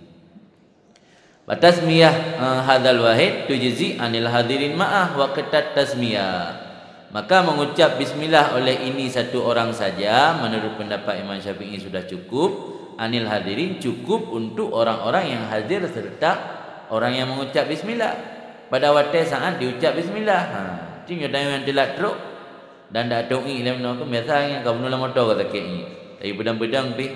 Batasmiyah hadzal wahid tujzi anil hadirin ma'ah wa qatat tasmiyah. Maka mengucap bismillah oleh ini satu orang saja menurut pendapat Imam Syafi'i sudah cukup. Anil hadirin cukup untuk orang-orang yang hadir serta orang yang mengucap bismillah. Pada waktu saat diucap bismillah, tinggal yang telat teruk dan dak tahu ni dalam nak biasanya kau mula motor kata kini. Tapi pedang-pedang pi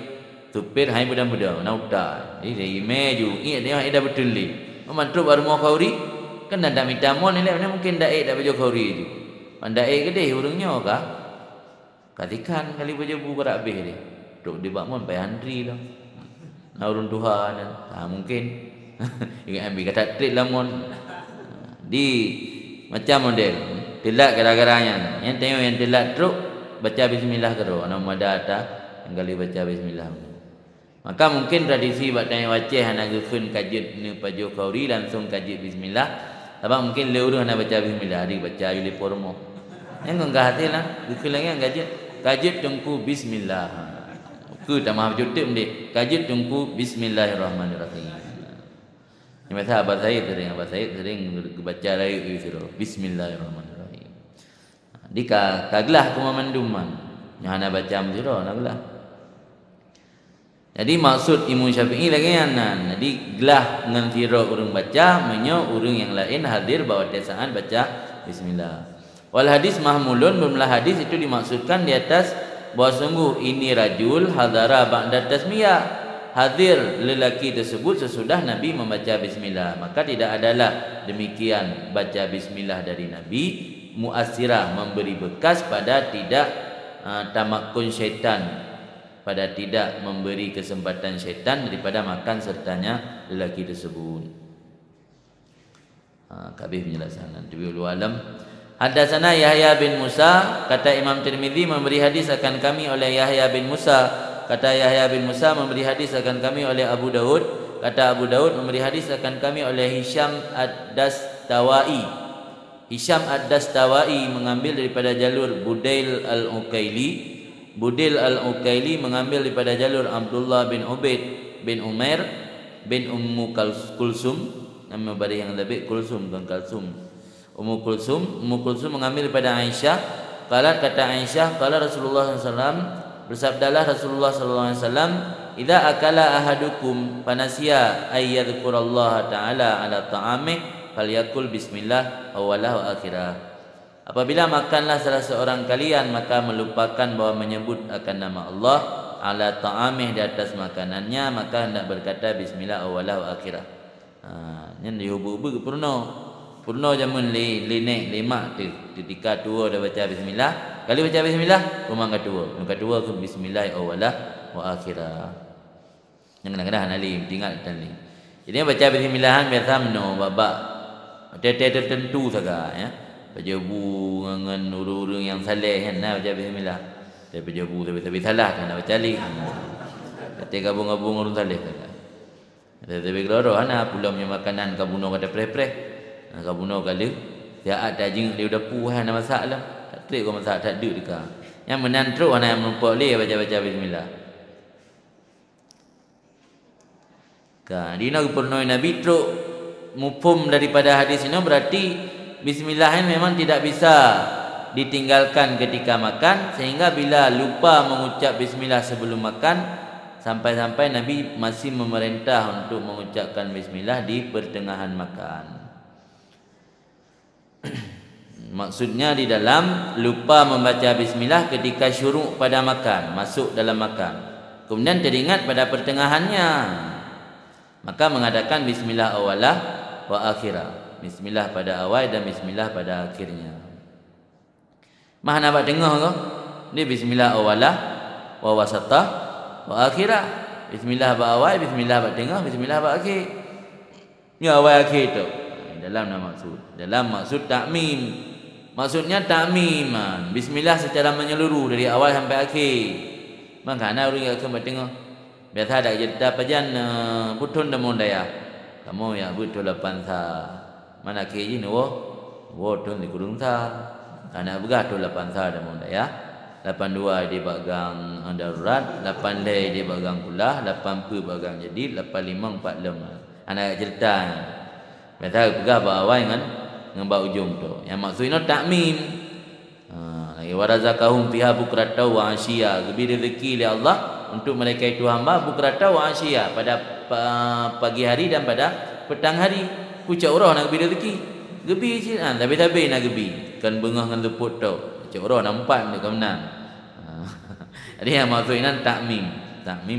supir hai pedang-pedang nak utar. Ini meju ni dia dah betul ni. Mantruk baru mau kauri kan dah minta mon ni mungkin dak dak baju kauri tu. Anda gede urungnya kah? Katikan kali baju bu berak habis dia. Duk di bak mon pai handri lah. Nak urun Tuhan. Mungkin ingat ambil kata trik lamun di macam model telat gara-garanya. Yang tengok yang telat teruk baca bismillah terus. Nama data yang kali baca bismillah. Maka mungkin tradisi buat tanya waceh anak gufun kajut ni paju kauri langsung kajut bismillah. Sebab mungkin leuruh nak baca bismillah hari baca yuli pormo. Yang enggak hasil lah. Gufun lagi yang kajut tungku bismillah. Ku tak maaf jutip ni. Kajut tungku bismillahirrahmanirrahim. Ini masa Abah Said sering baca rayu itu bismillahirrahmanirrahim. Di kaglah kumamanduman. Yang ana baca muziro naglah. Jadi maksud Imam Syafi'i lagi anan. Jadi gelah dengan fira urang baca, menyo urang yang lain hadir bahawa saat baca bismillah. Wal hadis mahmulun, jumlah hadis itu dimaksudkan di atas bahawa sungguh ini rajul hadara ba'da tasmiyah, hadir lelaki tersebut sesudah Nabi membaca bismillah. Maka tidak adalah demikian baca bismillah dari Nabi muasirah, memberi bekas pada tidak tamakun syaitan, pada tidak memberi kesempatan syaitan daripada makan sertanya lelaki tersebut. Kabeh penjelasan. Tabiul alam. Hadatsana Yahya bin Musa, kata Imam Tirmizi memberi hadis akan kami oleh Yahya bin Musa, kata Yahya bin Musa memberi hadis akan kami oleh Abu Daud, kata Abu Daud memberi hadis akan kami oleh Hisham ad-Dastawai. Hisham ad-Dastawai mengambil daripada jalur Budail al-Ukaili. Budail al-Ukaili mengambil daripada jalur Abdullah bin Ubaid bin Umair bin Ummu Kulsum. Nama bari yang lebih Kulsum bukan Kalsum. Ummu Kulsum mengambil daripada Aisyah. Qalat, kata Aisyah, qala Rasulullah SAW, bersabdalah Rasulullah SAW, idza akala ahadukum panasiya ay yadhkurallaha ta'ala ala ta'amih falyakul bismillah awalah wa akhirah. Apabila makanlah salah seorang kalian maka melupakan bahawa menyebut akan nama Allah ala ta'amih di atas makanannya, maka hendak berkata bismillah awalah wa akhirah. Ini dihubu-hubu purno jamun linek lemak tu ketika tua dah baca bismillah, kali baca bismillah rumah kedua ke bismillah awalah wa akhirah. Yang kadang-kadang alim tinggal tadi. Jadi baca bismillahan biasa meno babak tertentu saja ya. Baca bu dengan urung-urung yang saleh kan baca bismillah. Dia baca bu tapi salah kan baca li. Kata gabung-gabung urung saleh saja. Tapi kalau ana pulang punya makanan kabuno kata preh-preh. Kabuno kali dia ada jing dia udah puas nak masak lah. Tak trik kau masak tak ada dekat. Yang menantruk anak yang menumpuk leh baca-baca bismillah. Kan dina pernah Nabi truk mufhum daripada hadis ini berarti bismillah memang tidak bisa ditinggalkan ketika makan, sehingga bila lupa mengucap bismillah sebelum makan, sampai-sampai Nabi masih memerintah untuk mengucapkan bismillah di pertengahan makan. Maksudnya di dalam lupa membaca bismillah ketika syuruk pada makan, masuk dalam makan, kemudian teringat pada pertengahannya, maka mengadakan bismillah awalah wa akhirah, bismillah pada awal dan bismillah pada akhirnya. Mah nak buat tengah ke? Ni bismillah awalah wa wasatah wa akhirah. Bismillah ba awal, bismillah ba tengah, bismillah ba akhir. Ni awal akhir tu. Dalam nama maksud. Dalam maksud takmim. Maksudnya takmiman. Bismillah secara menyeluruh dari awal sampai akhir. Maka ana urang akan ba tengah. Biasa ada cerita pajan putun demon daya. Kamu ya betul lapan sa. Mana ke ji no? Wo tun di kurung sa. Karena begah tu 8 sah dah munda ya. 82 di bagang darurat, 8 lay di bagang kulah, 8 pu bagang jadi, 85 4 lemah. Anak cerita. Biasa begah ba awal dengan ba ujung tu. Yang maksudnya takmim. Lagi warazakahum fiha bukrata wa asyiya. Lebih rezeki oleh Allah untuk mereka itu hamba bukrata wa asyiya, pada pagi hari dan pada petang hari. Pucak orang nak lebih rezeki. Gebi je tapi nak gebi kan bengah dengan leput tu cak orang nampak dekat menang. Jadi yang maksudnya takmim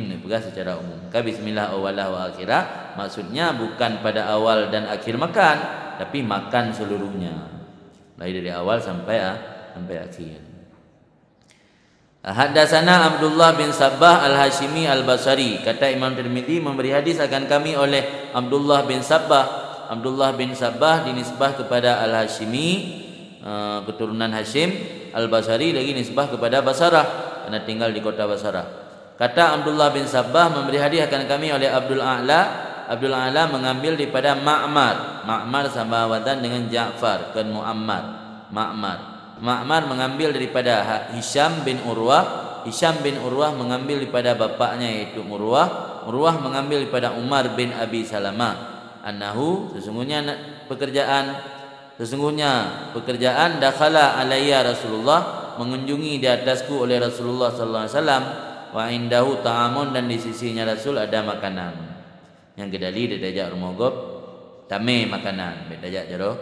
ni pegang secara umum. Ka bismillah awalah wa akhirah maksudnya bukan pada awal dan akhir makan, tapi makan seluruhnya dari awal sampai akhir. Hadatsana Abdullah bin Sabbah al-Hashimi al-Basri, kata Imam Tirmizi memberi hadis akan kami oleh Abdullah bin Sabbah. Abdullah bin Sabbah dinisbah kepada Al-Hashimi, keturunan Hashim. Al-Basri lagi nisbah kepada Basarah, karena tinggal di kota Basarah. Kata Abdullah bin Sabbah memberi hadiah akan kami oleh Abdul A'la. Abdul A'la mengambil daripada Ma'mar sama wadan dengan Ja'far kan Muammar. Ma'mar mengambil daripada Hisham bin Urwah. Hisham bin Urwah mengambil daripada bapaknya yaitu Urwah. Urwah mengambil daripada Umar bin Abi Salamah. Annahu sesungguhnya pekerjaan dakhala alayya Rasulullah, mengunjungi di atasku oleh Rasulullah sallallahu alaihi wasallam wa indahu ta'amun, dan di sisinya Rasul ada makanan. Yang kedali dia tajak rumogop tame makanan, dia tajak jaro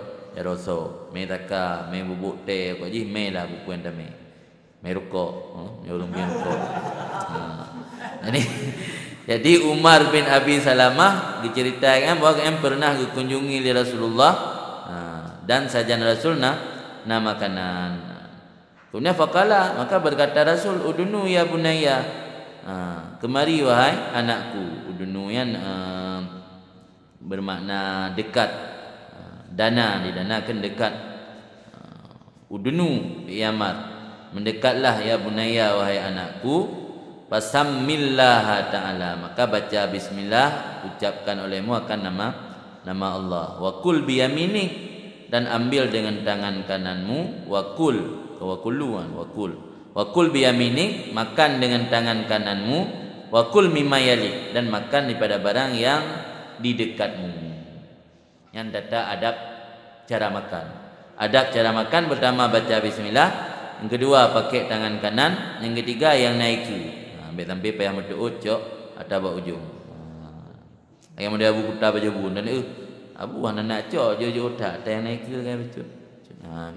me taka me bubuk teh ko ji me lah buku yang tame. Me rokok, orang biar rokok. Jadi Umar bin Abi Salamah diceritakan bahawa yang pernah dikunjungi oleh Rasulullah dan sajan Rasul na makanan. Kemudian faqala, maka berkata Rasul, udunu ya bunayya, kemari wahai anakku. Udunu yang bermakna dekat, dana, didanakan dekat. Udunu Yamar, mendekatlah ya bunayya wahai anakku. Fasammillah ta'ala, maka baca bismillah, ucapkan olehmu akan nama Allah. Wa kul biyaminik, dan ambil dengan tangan kananmu. Wa kul biyaminik, makan dengan tangan kananmu. Wa kul mimma yalik, dan makan daripada barang yang di dekatmu. Yang data adab cara makan. Adab cara makan pertama baca bismillah, yang kedua pakai tangan kanan, yang ketiga yang naiki. Ambil sampai payah metuut cok atau bak ujung. Yang dia abu kuta baju bun dan abu hana nak cok jo otak yang naik ke kan betul.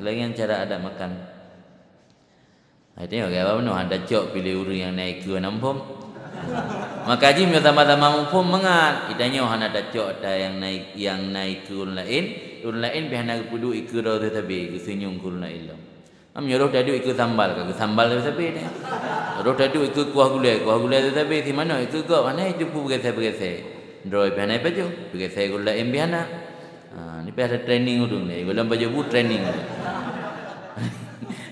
Lagi yang cara adab makan. Tengok ke apa no anda cok pilih uri yang naik ke nampom. Maka jim sama-sama mumpum mengat. Itanya hana ada cok ada yang naik ke urun lain bihana kudu ikut tetapi kesenyum kurun lain. Nyuruh dadu ikut sambal tetapi ni. Nyuruh dadu ikut kuah gulai tetapi di mana ikut kau mana itu pun bergesek. Droi bihana baju bergesek gulai bihana. Ni ada training urung ni. Gulam baju bu training.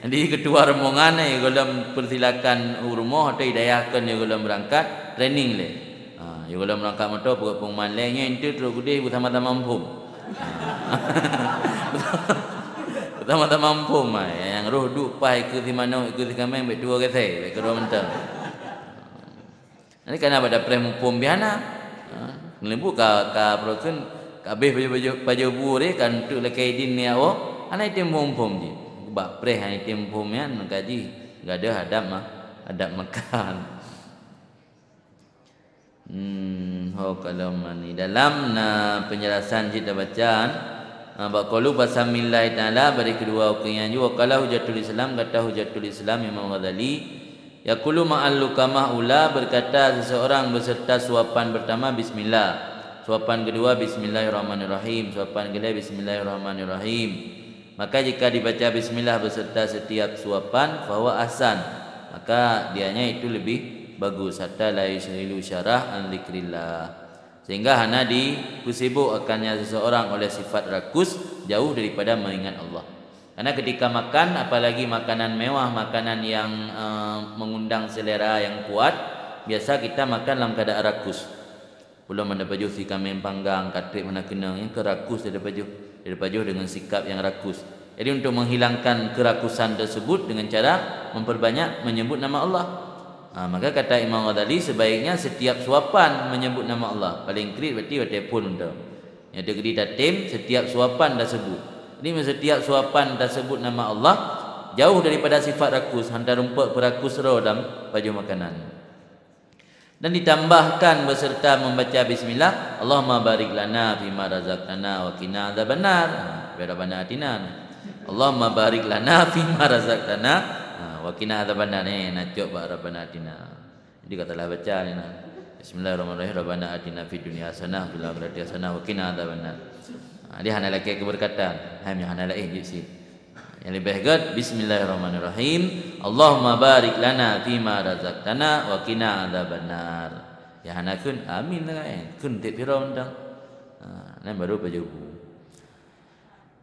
Nanti ketua rombongan ni gulam persilakan rumah atau hidayahkan yang gulam berangkat training le. Yang gulam berangkat motor buat pengmalainya itu terus gede bersama-sama mampu. Sama-sama mampu yang roh duk pai ke di mana ke di kameng baik dua kata baik kedua mentang. Ini kerana pada premupum biana. Lembu ka prosen kabeh baju bure kan tu lekai din ni awak. Ana item mumpum je. Bak preh ana item mumpum yan gaji enggak ada adab makan. Kalau mani dalam penjelasan kita bacaan Baqalu basamillahi ta'ala bari kedua ukian juga qala Hujatul Islam, kata Hujatul Islam Imam Ghazali, yaqulu ma'al lukamah ula, berkata seseorang beserta suapan pertama bismillah, suapan kedua bismillahirrahmanirrahim, suapan kedua bismillahirrahmanirrahim. Maka jika dibaca bismillah beserta setiap suapan fahuwa ahsan, maka dianya itu lebih bagus. Hatta la yushilu syarah an dzikrillah, sehingga hana disibuk akannya seseorang oleh sifat rakus, jauh daripada mengingat Allah. Karena ketika makan, apalagi makanan mewah, makanan yang mengundang selera yang kuat, biasa kita makan dalam keadaan rakus. Belum ada baju si kambing panggang, katrik mana kena, yang kerakus ada baju dengan sikap yang rakus. Jadi untuk menghilangkan kerakusan tersebut dengan cara memperbanyak menyebut nama Allah. Maka kata Imam Ghazali, sebaiknya setiap suapan menyebut nama Allah. Paling krit berarti telefon untuk. Yang degeri datim setiap suapan dah sebut. Ini setiap suapan dah sebut nama Allah, jauh daripada sifat rakus, hantar rumput perakus roh dalam baju makanan. Dan ditambahkan beserta membaca bismillah, Allahumma barik lana fima razaqtana wa qina adzabannar. Rabbana atina. Allahumma barik lana fima razaqtana wa qina adzabannar. Najok ba Rabbana atina. Jadi katalah baca ni nah. Bismillahirrahmanirrahim. Rabbana atina fid dunya hasanah fil akhirati hasanah wa qina adzabannar. Dia hana laki keberkatan. Ham yang hana lain je si. Yang lebih baik bismillahirrahmanirrahim. Allahumma barik lana fima razaqtana wa qina adzabannar. Ya hana kun amin lah kun tip firau ndang. Nan baru baju.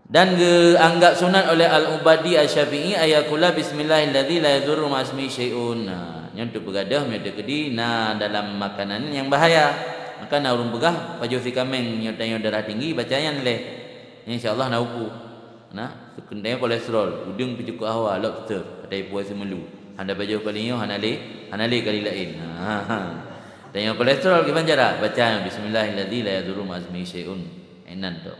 Dan dianggap sunat oleh Al-Ubadi Asy-Syafi'i ayakula bismillahilladzi la yadurru ma'asmi syai'un. Yang tu begadah menyata kedi dalam makanan yang bahaya. Maka nak urung pegah baju si kameng nyotanya darah tinggi bacaan leh. Insya-Allah nak upu. Nah, kendai kolesterol, udung pijuk hawa lobster, ada puas semelu. Anda baju palingnya hanale kali lain. Tanya kolesterol gimana cara? Baca bismillahilladzi la yadurru ma'asmi syai'un. Enan tu.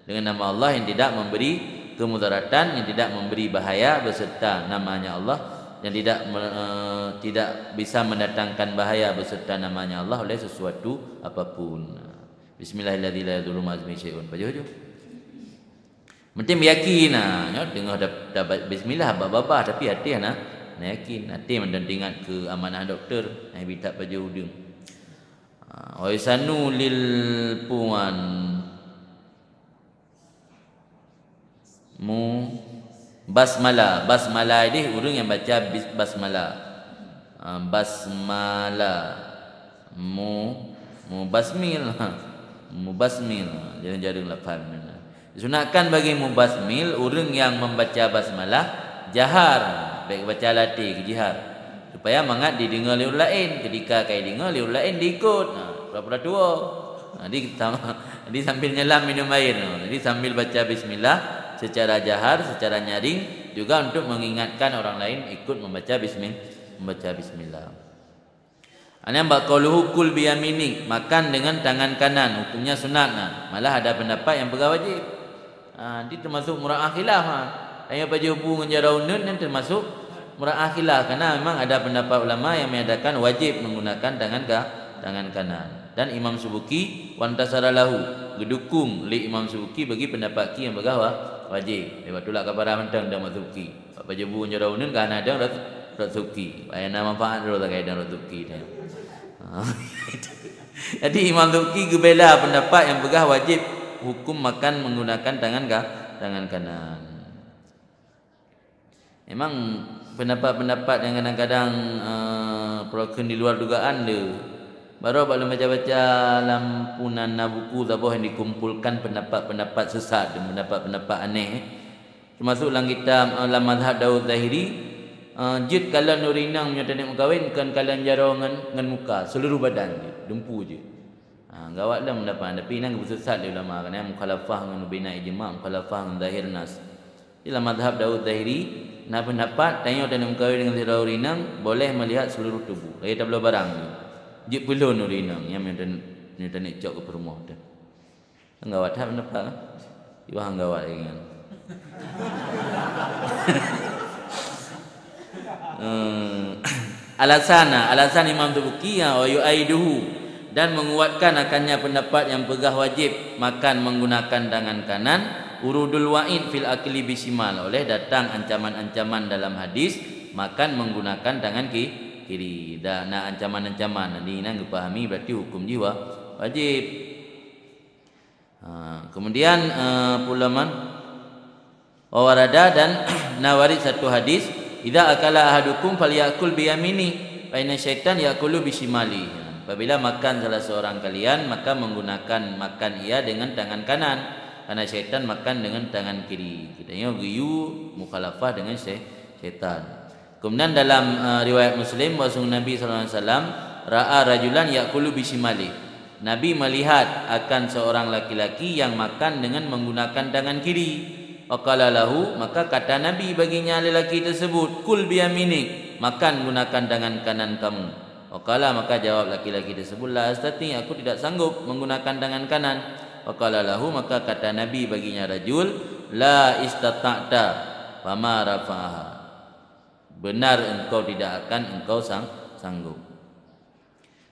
Dengan nama Allah yang tidak memberi kemudaratan, yang tidak memberi bahaya, beserta namanya Allah dan tidak bisa mendatangkan bahaya beserta namanya Allah oleh sesuatu apapun. Bismillahirrahmanirrahim. La yadurru ma'asmi syai'un. Baca. Penting yakin dengar dapat bismillah babah tapi hati yakin. Hati mendengar ke amanah doktor, nabi tak baca hudung. Wa yasanu lil puan basmalah ini orang yang baca basmalah. Mubasmil jarang-jarang lah faham. Disunatkan bagi mubasmil orang yang membaca basmalah jahar, baik baca latih ke jihar, supaya mangat didengar oleh orang lain. Ketika kai dengar oleh orang lain diikut. Pura-pura tua. Jadi sambil nyelam minum air. Jadi sambil baca bismillah secara jahar, secara nyaring, juga untuk mengingatkan orang lain ikut membaca bismillah. Ana baqaluhu kul biyaminik, makan dengan tangan kanan, hukumnya sunat. Malah ada pendapat yang berwajib. Dia termasuk mura'ah khilaf. Yang baca hubung dengan jaraunun dan termasuk mura'ah khilaf, karena memang ada pendapat ulama yang mengatakan wajib menggunakan tangan kanan. Dan Imam Subuki wantasara lahu, gedukung li Imam Subuki bagi pendapat ki yang bergawa wajib. Lepas tu lah kabar mentang dah Subuki. Baca hubung dengan jaraunun kan ada Subuki. Ayana manfaat dulu tak kaitan Subuki dia. Jadi Imam Subuki gebela pendapat yang begah wajib hukum makan menggunakan tangan kanan. Memang pendapat-pendapat yang kadang-kadang perlakuan di luar dugaan dia. Baru kalau baca-baca lampunan buku tabah yang dikumpulkan pendapat-pendapat sesat dan pendapat-pendapat aneh. Termasuk dalam kitab mazhab Daud Zahiri. Jid kalan nurinang menyatakan mengkawin kan kalan jarau dengan muka seluruh badan je dempu je. Gawatlah mendapat tapi nang bersesat dia ulama kan mukhalafah dengan bina ijma', mukhalafah dengan zahir nas. Dalam mazhab Daud Zahiri nak pendapat tanya dan mengkawin dengan jarau rinang boleh melihat seluruh tubuh. Dia tak boleh barang je. Jid perlu nurinang yang menyatakan cok ke rumah dah. Gawat tak pendapat kan? Ibu hang gawat kan. Alasan Imam Subuki wa yu'aiduhu, dan menguatkan akannya pendapat yang pegah wajib makan menggunakan tangan kanan urudul wa'id fil akli bisimal, oleh datang ancaman-ancaman dalam hadis makan menggunakan tangan kiri. Dan ancaman-ancaman ini nang dipahami berarti hukum jiwa wajib. Kemudian pulaman warada dan nawarid satu hadis, idza akala ahadukum falyakul biyamini fa inna syaitan yakulu bisimali. Apabila makan salah seorang kalian maka menggunakan makan ia dengan tangan kanan, karena syaitan makan dengan tangan kiri. Kitanya giyu mukhalafah dengan syaitan. Kemudian dalam riwayat Muslim bahwa Nabi sallallahu alaihi wasallam ra'a rajulan yakulu bisimali. Nabi melihat akan seorang laki-laki yang makan dengan menggunakan tangan kiri. Waqala lahu, maka kata Nabi baginya lelaki tersebut, kul biyaminik, makan gunakan tangan kanan kamu. Waqala, maka jawab laki-laki tersebut, la astati, aku tidak sanggup menggunakan tangan kanan. Waqala lahu, maka kata Nabi baginya rajul, la istata'ta fama rafa'aha, benar engkau tidak akan engkau sanggup.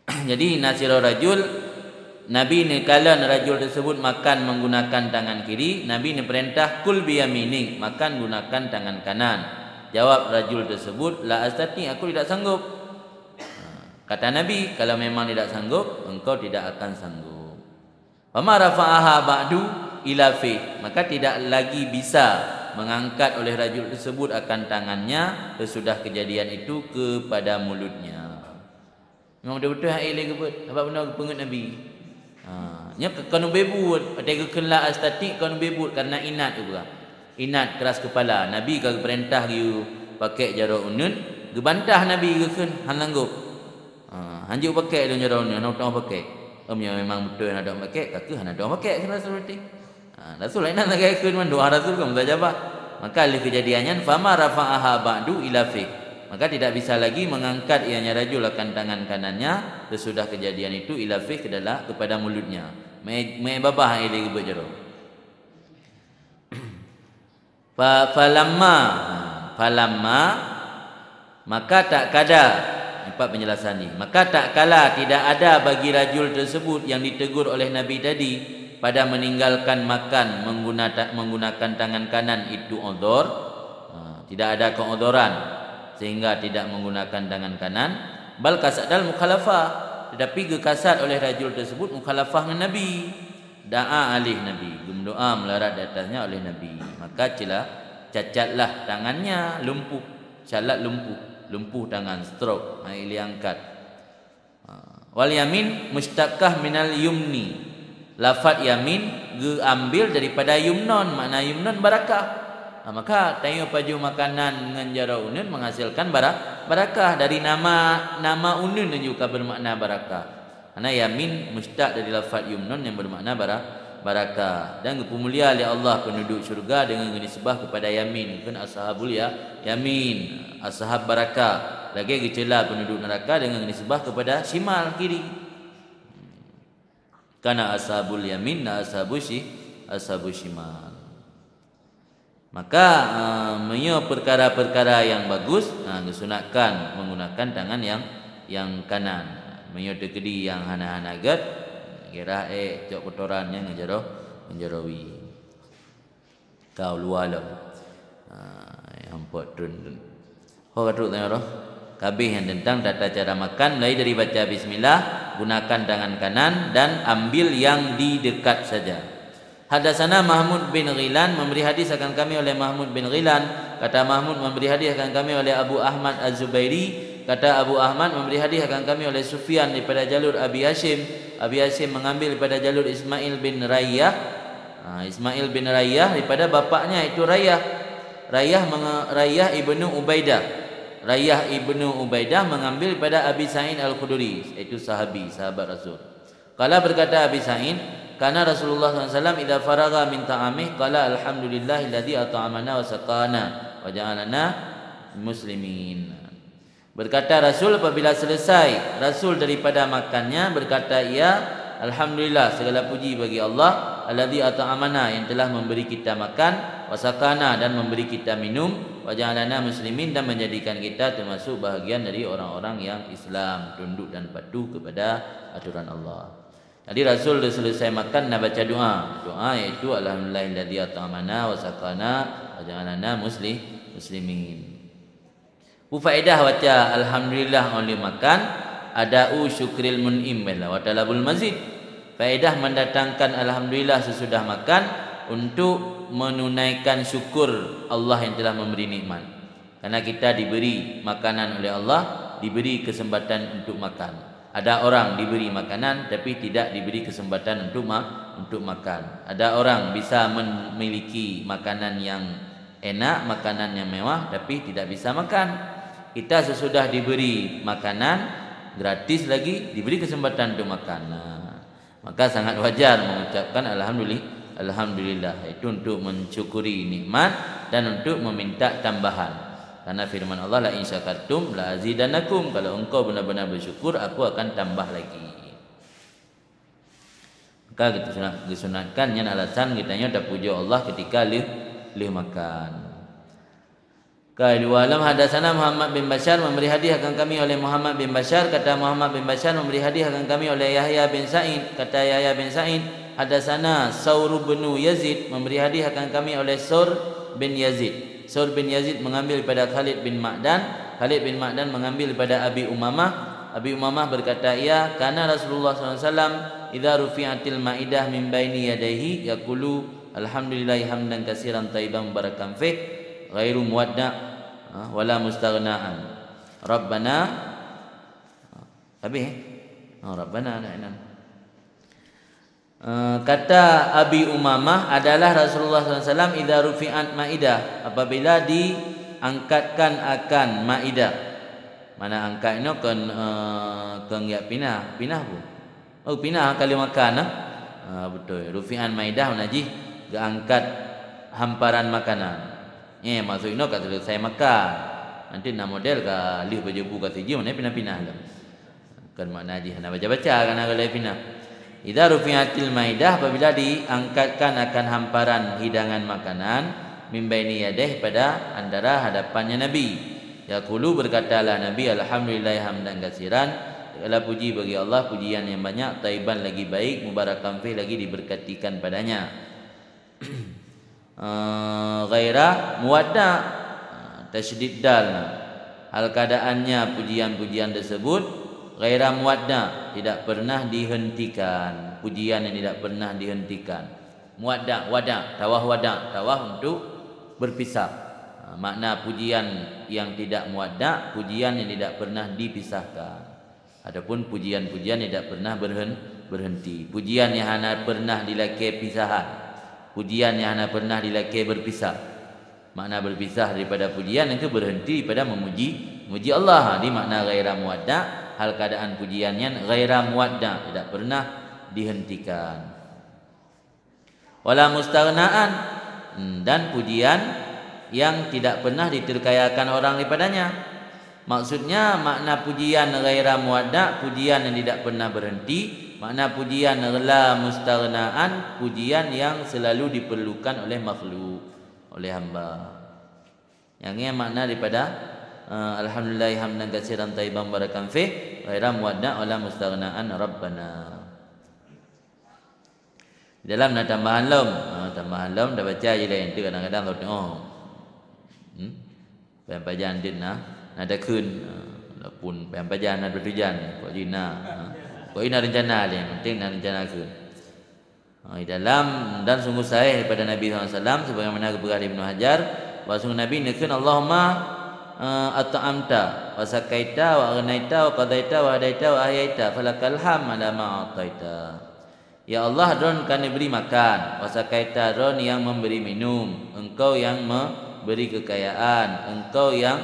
Jadi nasirul rajul, Nabi ni kala rajul tersebut makan menggunakan tangan kiri, Nabi ni perintah kul biyaminik, makan gunakan tangan kanan. Jawab rajul tersebut, la astati, aku tidak sanggup. Kata Nabi, kalau memang tidak sanggup, engkau tidak akan sanggup. Fama rafa'aha ba'du ila fi, maka tidak lagi bisa mengangkat oleh rajul tersebut akan tangannya sesudah kejadian itu kepada mulutnya. Memang betul-betul hak ilai kebut. Apa benar pengut Nabi? Nya kanu bebut, ada kekela astatik kanu bebut karena inat juga. Inat keras kepala. Nabi kau perintah you pakai jarak unun, gebantah Nabi keken hananggup. Hanjuk pakai dia jarak unun, nak pakai. Omnya memang betul nak dak pakai, kaki hana dak pakai kena seperti. Rasul lain nak keken man doa Rasul kamu tak jawab. Maka oleh kejadiannya fama rafa'aha ba'du ila fi. Maka tidak bisa lagi mengangkat ianya rajul akan tangan kanannya sesudah kejadian itu ila fi kepada mulutnya. Mai babah ile gebejero. Falamma maka tak kadar, empat penjelasan ni, maka tak kala tidak ada bagi rajul tersebut yang ditegur oleh Nabi tadi pada meninggalkan makan menggunakan tangan kanan itu udhur, tidak ada keuduran sehingga tidak menggunakan tangan kanan, bal kasadal mukhalafah, tetapi gekasat oleh rajul tersebut mukhalafah dengan Nabi, da'a alih Nabi, berdoa melarat di atasnya oleh Nabi, maka cacatlah tangannya, lumpuh, calat lumpuh tangan, stroke, ili angkat. Wal yamin mustaqah minal yumni, lafaz yamin diambil daripada yumnon, makna yumnon barakah. Maka tayo paju makanan dengan jara unun menghasilkan barakah, dari nama unun dan juga bermakna barakah. Karena yamin mustaq dari lafaz yumnon yang bermakna barakah. Dan kemulia oleh Allah penduduk syurga dengan disebah kepada yamin, kan ashabul yamin, ashab barakah. Lagi gecela penduduk neraka dengan disebah kepada shimal, kiri. Karena ashabul yamin na ashabus shimal. Maka menyo perkara-perkara yang bagus, disunatkan menggunakan tangan yang kanan. Menyo tekedi yang hana-hana gat, kira cok kotorannya ngejarawi. Kau lualam. Yang pot tun. Ho katut tanya roh. Kabeh yang tentang tata cara makan, mulai dari baca bismillah, gunakan tangan kanan dan ambil yang di dekat saja. Hadatsana Mahmud bin Ghilan, memberi hadis akan kami oleh Mahmud bin Ghilan. Kata Mahmud, memberi hadis akan kami oleh Abu Ahmad Az-Zubairi. Kata Abu Ahmad, memberi hadis akan kami oleh Sufyan daripada jalur Abi Hashim. Abi Hashim mengambil daripada jalur Ismail bin Rayyah. Ismail bin Rayyah daripada bapaknya itu Rayyah. Rayyah ibnu Ubaidah. Rayyah ibnu Ubaidah mengambil daripada Abi Sa'id Al-Khudri, iaitu sahabat Rasul. Kala berkata Abi Sa'id, karena Rasulullah SAW idza faragha min ta'amih qala alhamdulillahilladzi at'amana wa saqana wa ja'alana muslimin. Berkata Rasul apabila selesai Rasul daripada makannya, berkata ia, alhamdulillah, segala puji bagi Allah, alladzi at'amana, yang telah memberi kita makan, wa saqana, dan memberi kita minum, wa ja'alana muslimin, dan menjadikan kita termasuk bahagian dari orang-orang yang Islam, tunduk dan patuh kepada aturan Allah. Jadi Rasul dah selesai makan nak baca doa iaitu alhamdulillahilladzi at'amana wa saqana wa ja'alana muslimin. Faedah baca alhamdulillah oleh makan, ada'u syukril mun'im wa talabul mazid. Faedah mendatangkan alhamdulillah sesudah makan untuk menunaikan syukur Allah yang telah memberi nikmat. Karena kita diberi makanan oleh Allah, diberi kesempatan untuk makan. Ada orang diberi makanan tapi tidak diberi kesempatan untuk makan. Ada orang bisa memiliki makanan yang enak, makanan yang mewah, tapi tidak bisa makan. Kita sesudah diberi makanan gratis lagi diberi kesempatan untuk makan. Maka sangat wajar mengucapkan alhamdulillah, itu untuk mensyukuri nikmat dan untuk meminta tambahan. Karena firman Allah, la in syakartum la azidannakum, kalau engkau benar-benar bersyukur aku akan tambah lagi. Maka kita disunatkan yang alasan kitanya dah puja Allah ketika lih makan. Kedua, alam hadatsana Muhammad bin Bashar, memberi hadiah akan kami oleh Muhammad bin Bashar. Kata Muhammad bin Bashar, memberi hadiah akan kami oleh Yahya bin Sa'id. Kata Yahya bin Sa'id, hadatsana Saur bin Yazid, memberi hadiah akan kami oleh Saur bin Yazid. Saur bin Yazid mengambil pada Khalid bin Ma'dan. Khalid bin Ma'dan mengambil pada Abi Umamah. Abi Umamah berkata ia, karena Rasulullah SAW idza rufi'atil ma'idah min baini yadayhi yaqulu alhamdulillahi hamdan katsiran thayyiban mubarakan fih ghairu muwadda' wala mustaghna'an. Rabbana Rabbana na'am. Kata Abi Umamah adalah Rasulullah SAW idza rufi'at ma'idah, apabila diangkatkan akan ma'idah. Mana angkat ini kan ya pinah bu. Oh pinah kali makan betul. Rufi'an ma'idah menaji angkat hamparan makanan. Maksud ini kata saya makan. Nanti nak model ka lih baju kat siji mana pinah-pinah lah. Kan makna haji nak baca-baca kan kalau pinah. Idza rufi'atil maidah, apabila diangkatkan akan hamparan hidangan makanan min baini yadayhi, pada antara hadapannya Nabi, Yaqulu berkatalah Nabi, alhamdulillah hamdan katsiran, segala puji bagi Allah, pujian yang banyak, taiban lagi baik, mubarakan fi lagi diberkatikan padanya. Ghaira muwadda, tasydid dal. Hal keadaannya pujian-pujian tersebut ghaira muwadda, tidak pernah dihentikan, pujian yang tidak pernah dihentikan. Muwadda, wada, tawah untuk berpisah. Makna pujian yang tidak muwadda, pujian yang tidak pernah dipisahkan. Adapun pujian-pujian yang tidak pernah berhenti. Pujian yang hanya pernah dilakukan pisahan, pujian yang hanya pernah dilakukan berpisah. Makna berpisah daripada pujian itu berhenti pada memuji Allah. Di makna ghaira muwadda, hal keadaan pujiannya ghaira muwadda, tidak pernah dihentikan. Wala mustaghnaan, dan pujian yang tidak pernah diterkayakan orang daripadanya. Maksudnya makna pujian ghaira muwadda, pujian yang tidak pernah berhenti. Makna pujian la mustaghnaan, pujian yang selalu diperlukan oleh makhluk, oleh hamba. Yang ini makna daripada alhamdulillah hamdan katsiran thayyiban barakan fih ghaira muwadda wala mustaghnaan rabbana. Dalam nak tambahan lam dah baca je lah. Itu kadang-kadang kau tengok Pajan din ada kun pun pajan ada tujuan kau jina kau ina rencana dia penting nak rencana kun di dalam dan sungguh sahih daripada Nabi SAW sebagaimana keberkatan Ibnu Hajar bahawa sungguh Nabi nakun Allahumma at'amta wa sakaita wa agnaita wa qadaita wa hadaita wa ahyaita falakal ham ala ma ataita. Ya Allah, Ron kan beri makan, wa sakaita, Ron yang memberi minum, Engkau yang beri kekayaan, Engkau yang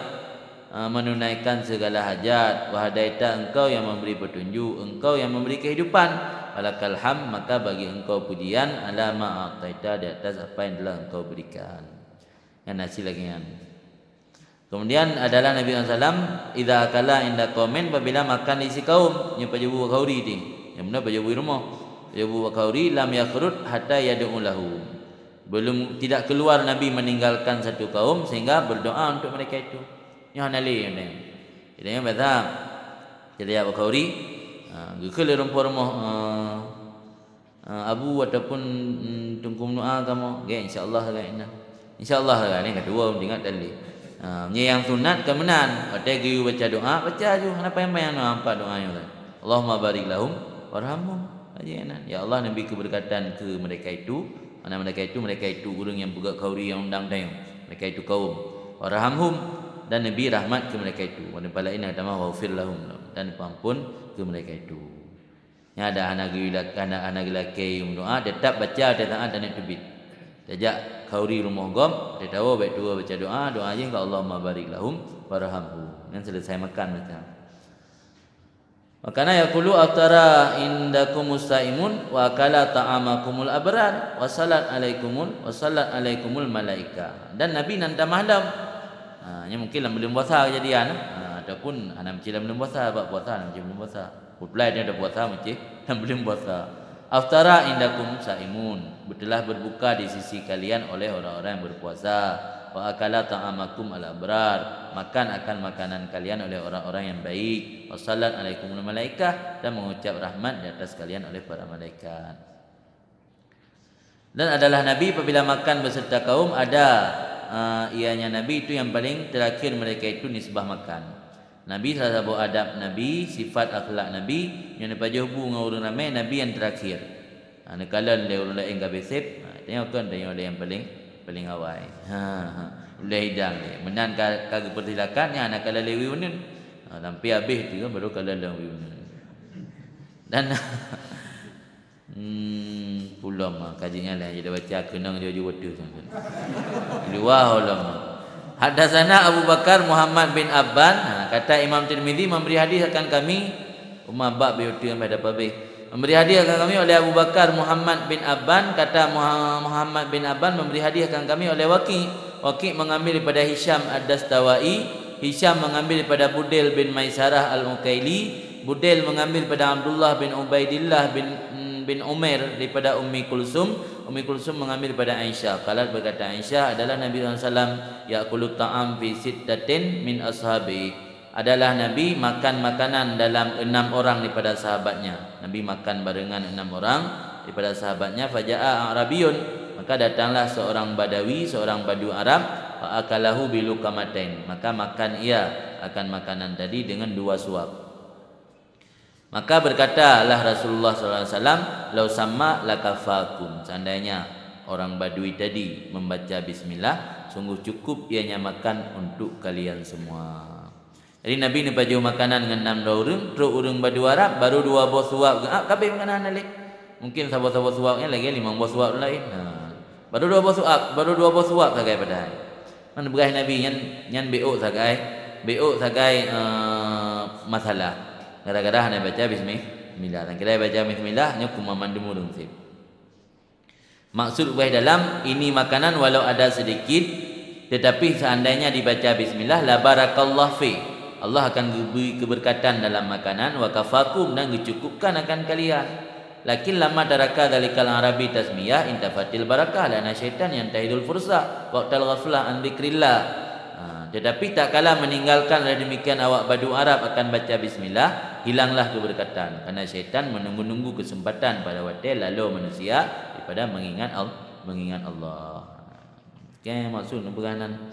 menunaikan segala hajat, wahadaita, Engkau yang memberi petunjuk, Engkau yang memberi kehidupan. Falakal ham, maka bagi Engkau pujian, ala ma ataita, di atas apa yang telah Engkau berikan. Yang nasi lagi kan. Kemudian adalah Nabi SAW idza akala inda qaumin, apabila makan di isi kaum, nya pajabu kauri ni. Yang benar pajabu rumah. Pajabu kauri lam yakhrut hatta yad'u lahu. Belum tidak keluar Nabi meninggalkan satu kaum sehingga berdoa untuk mereka itu. Yang nali ni. Jadi yang betul. Jadi Abu Khauri gekele rumah Abu ataupun tungkum doa kamu. Ge insyaallah lah ini. Insyaallah lah ni kedua ingat tadi. Yang sunat kemenan. Pada giu baca doa, baca aja. Kenapa yang nampak doanya? Allahumma barik lahum warhamhum. Ya Allah, Nabi keberkatan ke mereka itu. Mana mereka itu orang yang buka kauri yang undang tayang. Mereka itu kaum. Warhamhum, dan Nabi rahmat ke mereka itu. Wa nabalaina tamah wa ufir lahum, dan pampun ke mereka itu. Yang ada anak lelaki yang doa tetap baca taat dan tubit. Sejak kauri rumah gom, dia tahu baik dua baca doa je ke Allahumma barik lahum warhamhum. Dan selesai makan macam. Makana yaqulu aftara indakum mustaimun wa akala ta'amakumul abrar wa salat alaikumul malaika. Dan Nabi nanti malam. Nya mungkin belum puasa kejadian ataupun ana mesti belum puasa, bab puasa mesti belum puasa. Pulai dia ada puasa mesti belum puasa. Aftara indakum saimun, telah berbuka di sisi kalian oleh orang-orang yang berpuasa. Wa akala ta'amakum al-abrar, makan akan makanan kalian oleh orang-orang yang baik. Wa salat alaikumul malaikah, dan mengucap rahmat di atas kalian oleh para malaikat. Dan adalah Nabi apabila makan beserta kaum, ada ianya Nabi itu yang paling terakhir mereka itu nisbah makan. Nabi salah satu adab Nabi, sifat akhlak Nabi yang dapat jumpa dengan orang ramai, Nabi yang terakhir. Nekalan dia orang lain gabesip, tengok dia yang paling awal. Boleh hidang dia. Menan kagak persilakan ni anak kala lewi unun. Sampai habis tu baru kala lewi unun. Dan pulam kajinya lah dia baca kenang dia waktu tu. Dua ulama. Hadatsana Abu Bakar Muhammad bin Abban, kata Imam Tirmizi memberi hadis akan kami Umar bab beauty yang pada babe. Memberi hadiah akan kami oleh Abu Bakar Muhammad bin Abban, kata Muhammad bin Abban memberi hadiah akan kami oleh Waqi mengambil daripada Hisham Ad-Dastawai, Hisham mengambil daripada Budel bin Maisarah Al-Ukaili, Budel mengambil daripada Abdullah bin Ubaidillah bin Umair daripada Ummi Kulsum, Ummi Kulsum mengambil pada Aisyah. Qalat berkata Aisyah, adalah Nabi SAW ya'kulu ta'am fi sittatin min ashabi. Adalah Nabi makan makanan dalam 6 orang daripada sahabatnya. Nabi makan barengan 6 orang daripada sahabatnya. Faja'a Arabiyun, maka datanglah seorang Badawi, seorang Badu Arab, fa akalahu bilukamatain, maka makan ia akan makanan tadi dengan 2 suap. Maka berkatalah Rasulullah SAW, lau sama lakafakum, seandainya orang Badui tadi membaca bismillah, sungguh cukup ianya makan untuk kalian semua. Jadi Nabi ni baju makanan dengan 6 orang, terus orang Badu Arab baru 2 buah suap. Kabeh makanan alik. Mungkin sabar-sabar suapnya lagi 5 buah suap lain. Baru 2 buah suap, baru 2 buah suap sagai pada hari. Mana berah Nabi nyan beok sagai, masalah. Gara-gara hanya baca bismillah. Dan kita baca bismillah nya kumaman demurung sip. Maksud berah dalam ini makanan walau ada sedikit, tetapi seandainya dibaca bismillah la barakallah fi, Allah akan beri keberkatan dalam makanan, wa kafakum, dan dicukupkan akan kalian. Lakin lama daraka dalikal arabi tasmiyah intafatil barakah, lana syaitan yang tahidul fursa waqtal ghaflah an dzikrillah. Tetapi tak kala meninggalkan demikian awak Badu Arab akan baca bismillah, hilanglah keberkatan, karena syaitan menunggu-nunggu kesempatan pada waktu lalu manusia daripada mengingat Allah. Okay, maksud peranan.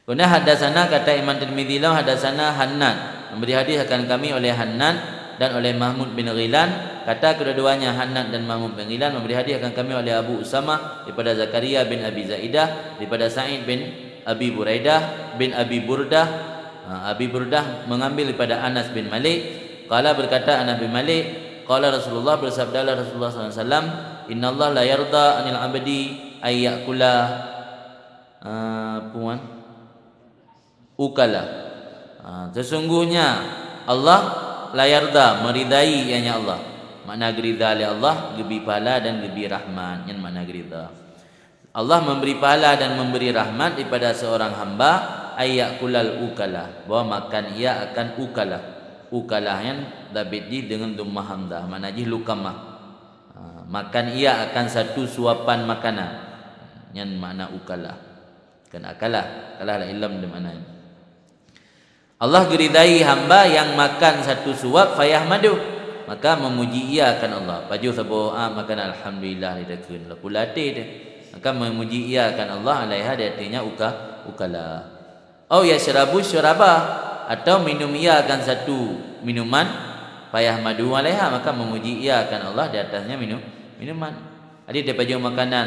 Kemudian hadasana, kata Imam Tirmidzi, hadasana Hannad, memberi hadis akan kami oleh Hannad dan oleh Mahmud bin Ghilan. Kata kedua-duanya Hannad dan Mahmud bin Ghilan memberi hadis akan kami oleh Abu Usamah daripada Zakaria bin Abi Zaidah, daripada Sa'id bin Abi Buraidah bin Abi Burdah. Abi Burdah mengambil daripada Anas bin Malik. Qala berkata Anas bin Malik, qala Rasulullah, bersabdalah Rasulullah SAW, innallaha la yarda anil abdi ayyakula ukala. Sesungguhnya Allah la yarda, meridai ianya Allah. Makna gerida oleh Allah, gebi pahala dan gebi rahmat. Yang makna gerida, Allah memberi pahala dan memberi rahmat daripada seorang hamba, ayyakulal ukala, bahawa makan ia akan ukala. Ukalah yang dabit di dengan dhammah hamzah, makna jih lukamah. Makan ia akan satu suapan makanan. Yang makna ukala. Kan akalah, kalah ilm di mana. Allah geridai hamba yang makan satu suap fayahmadu, maka memuji ia akan Allah. Baju sabo makan alhamdulillah lidakun lakulate dia. Maka memuji ia akan Allah alaiha, dia artinya ukala. Au yashrabu syaraba, atau minum ia akan satu minuman fayahmadu alaiha, maka memuji ia akan Allah di atasnya minuman. Jadi dia baju makanan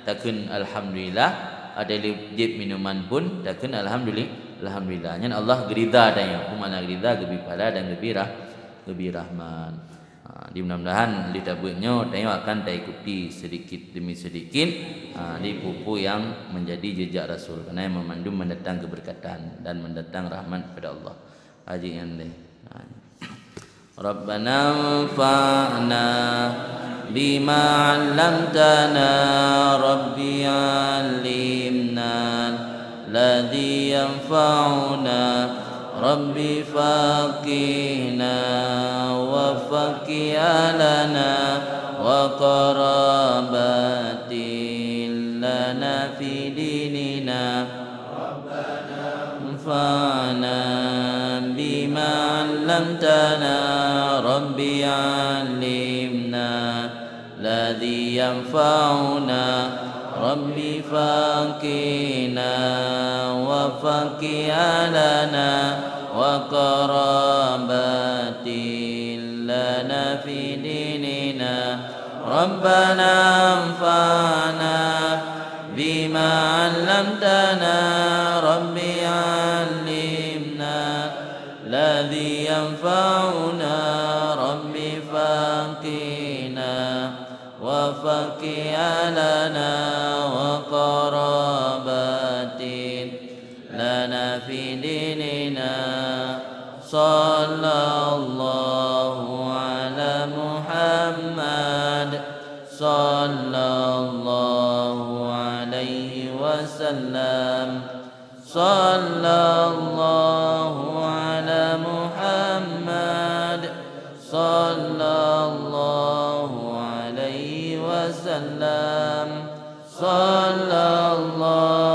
takun alhamdulillah, ada lejit minuman pun takun alhamdulillah. Alhamdulillah, Allah gerida adanya. Mana gerida gebi pahala dan gebi rahman. Di mudah-mudahan di tabutnya tengok akan ikuti sedikit demi sedikit di pupu yang menjadi jejak Rasul, karena yang memandu mendatang keberkatan dan mendatang rahmat kepada Allah. Haji yang ni. Rabbana fa'na bima 'allamtana, Rabbi 'allimna الذي ينفعنا، ربي فقهنا وفقه لنا وقرابات لنا في ديننا، ربنا انفعنا بما علمتنا، ربي علمنا الذي ينفعنا، ربي فقهنا وفقه لنا وقرابات لنا في ديننا، ربنا انفعنا بما علمتنا، ربي علمنا الذي ينفعنا، ربي فقهنا وفقه لنا وقرابات لنا في ديننا، صلى الله على محمد، صلى الله عليه وسلم، صلى الله على محمد، صلى الله عليه وسلم. صلى الله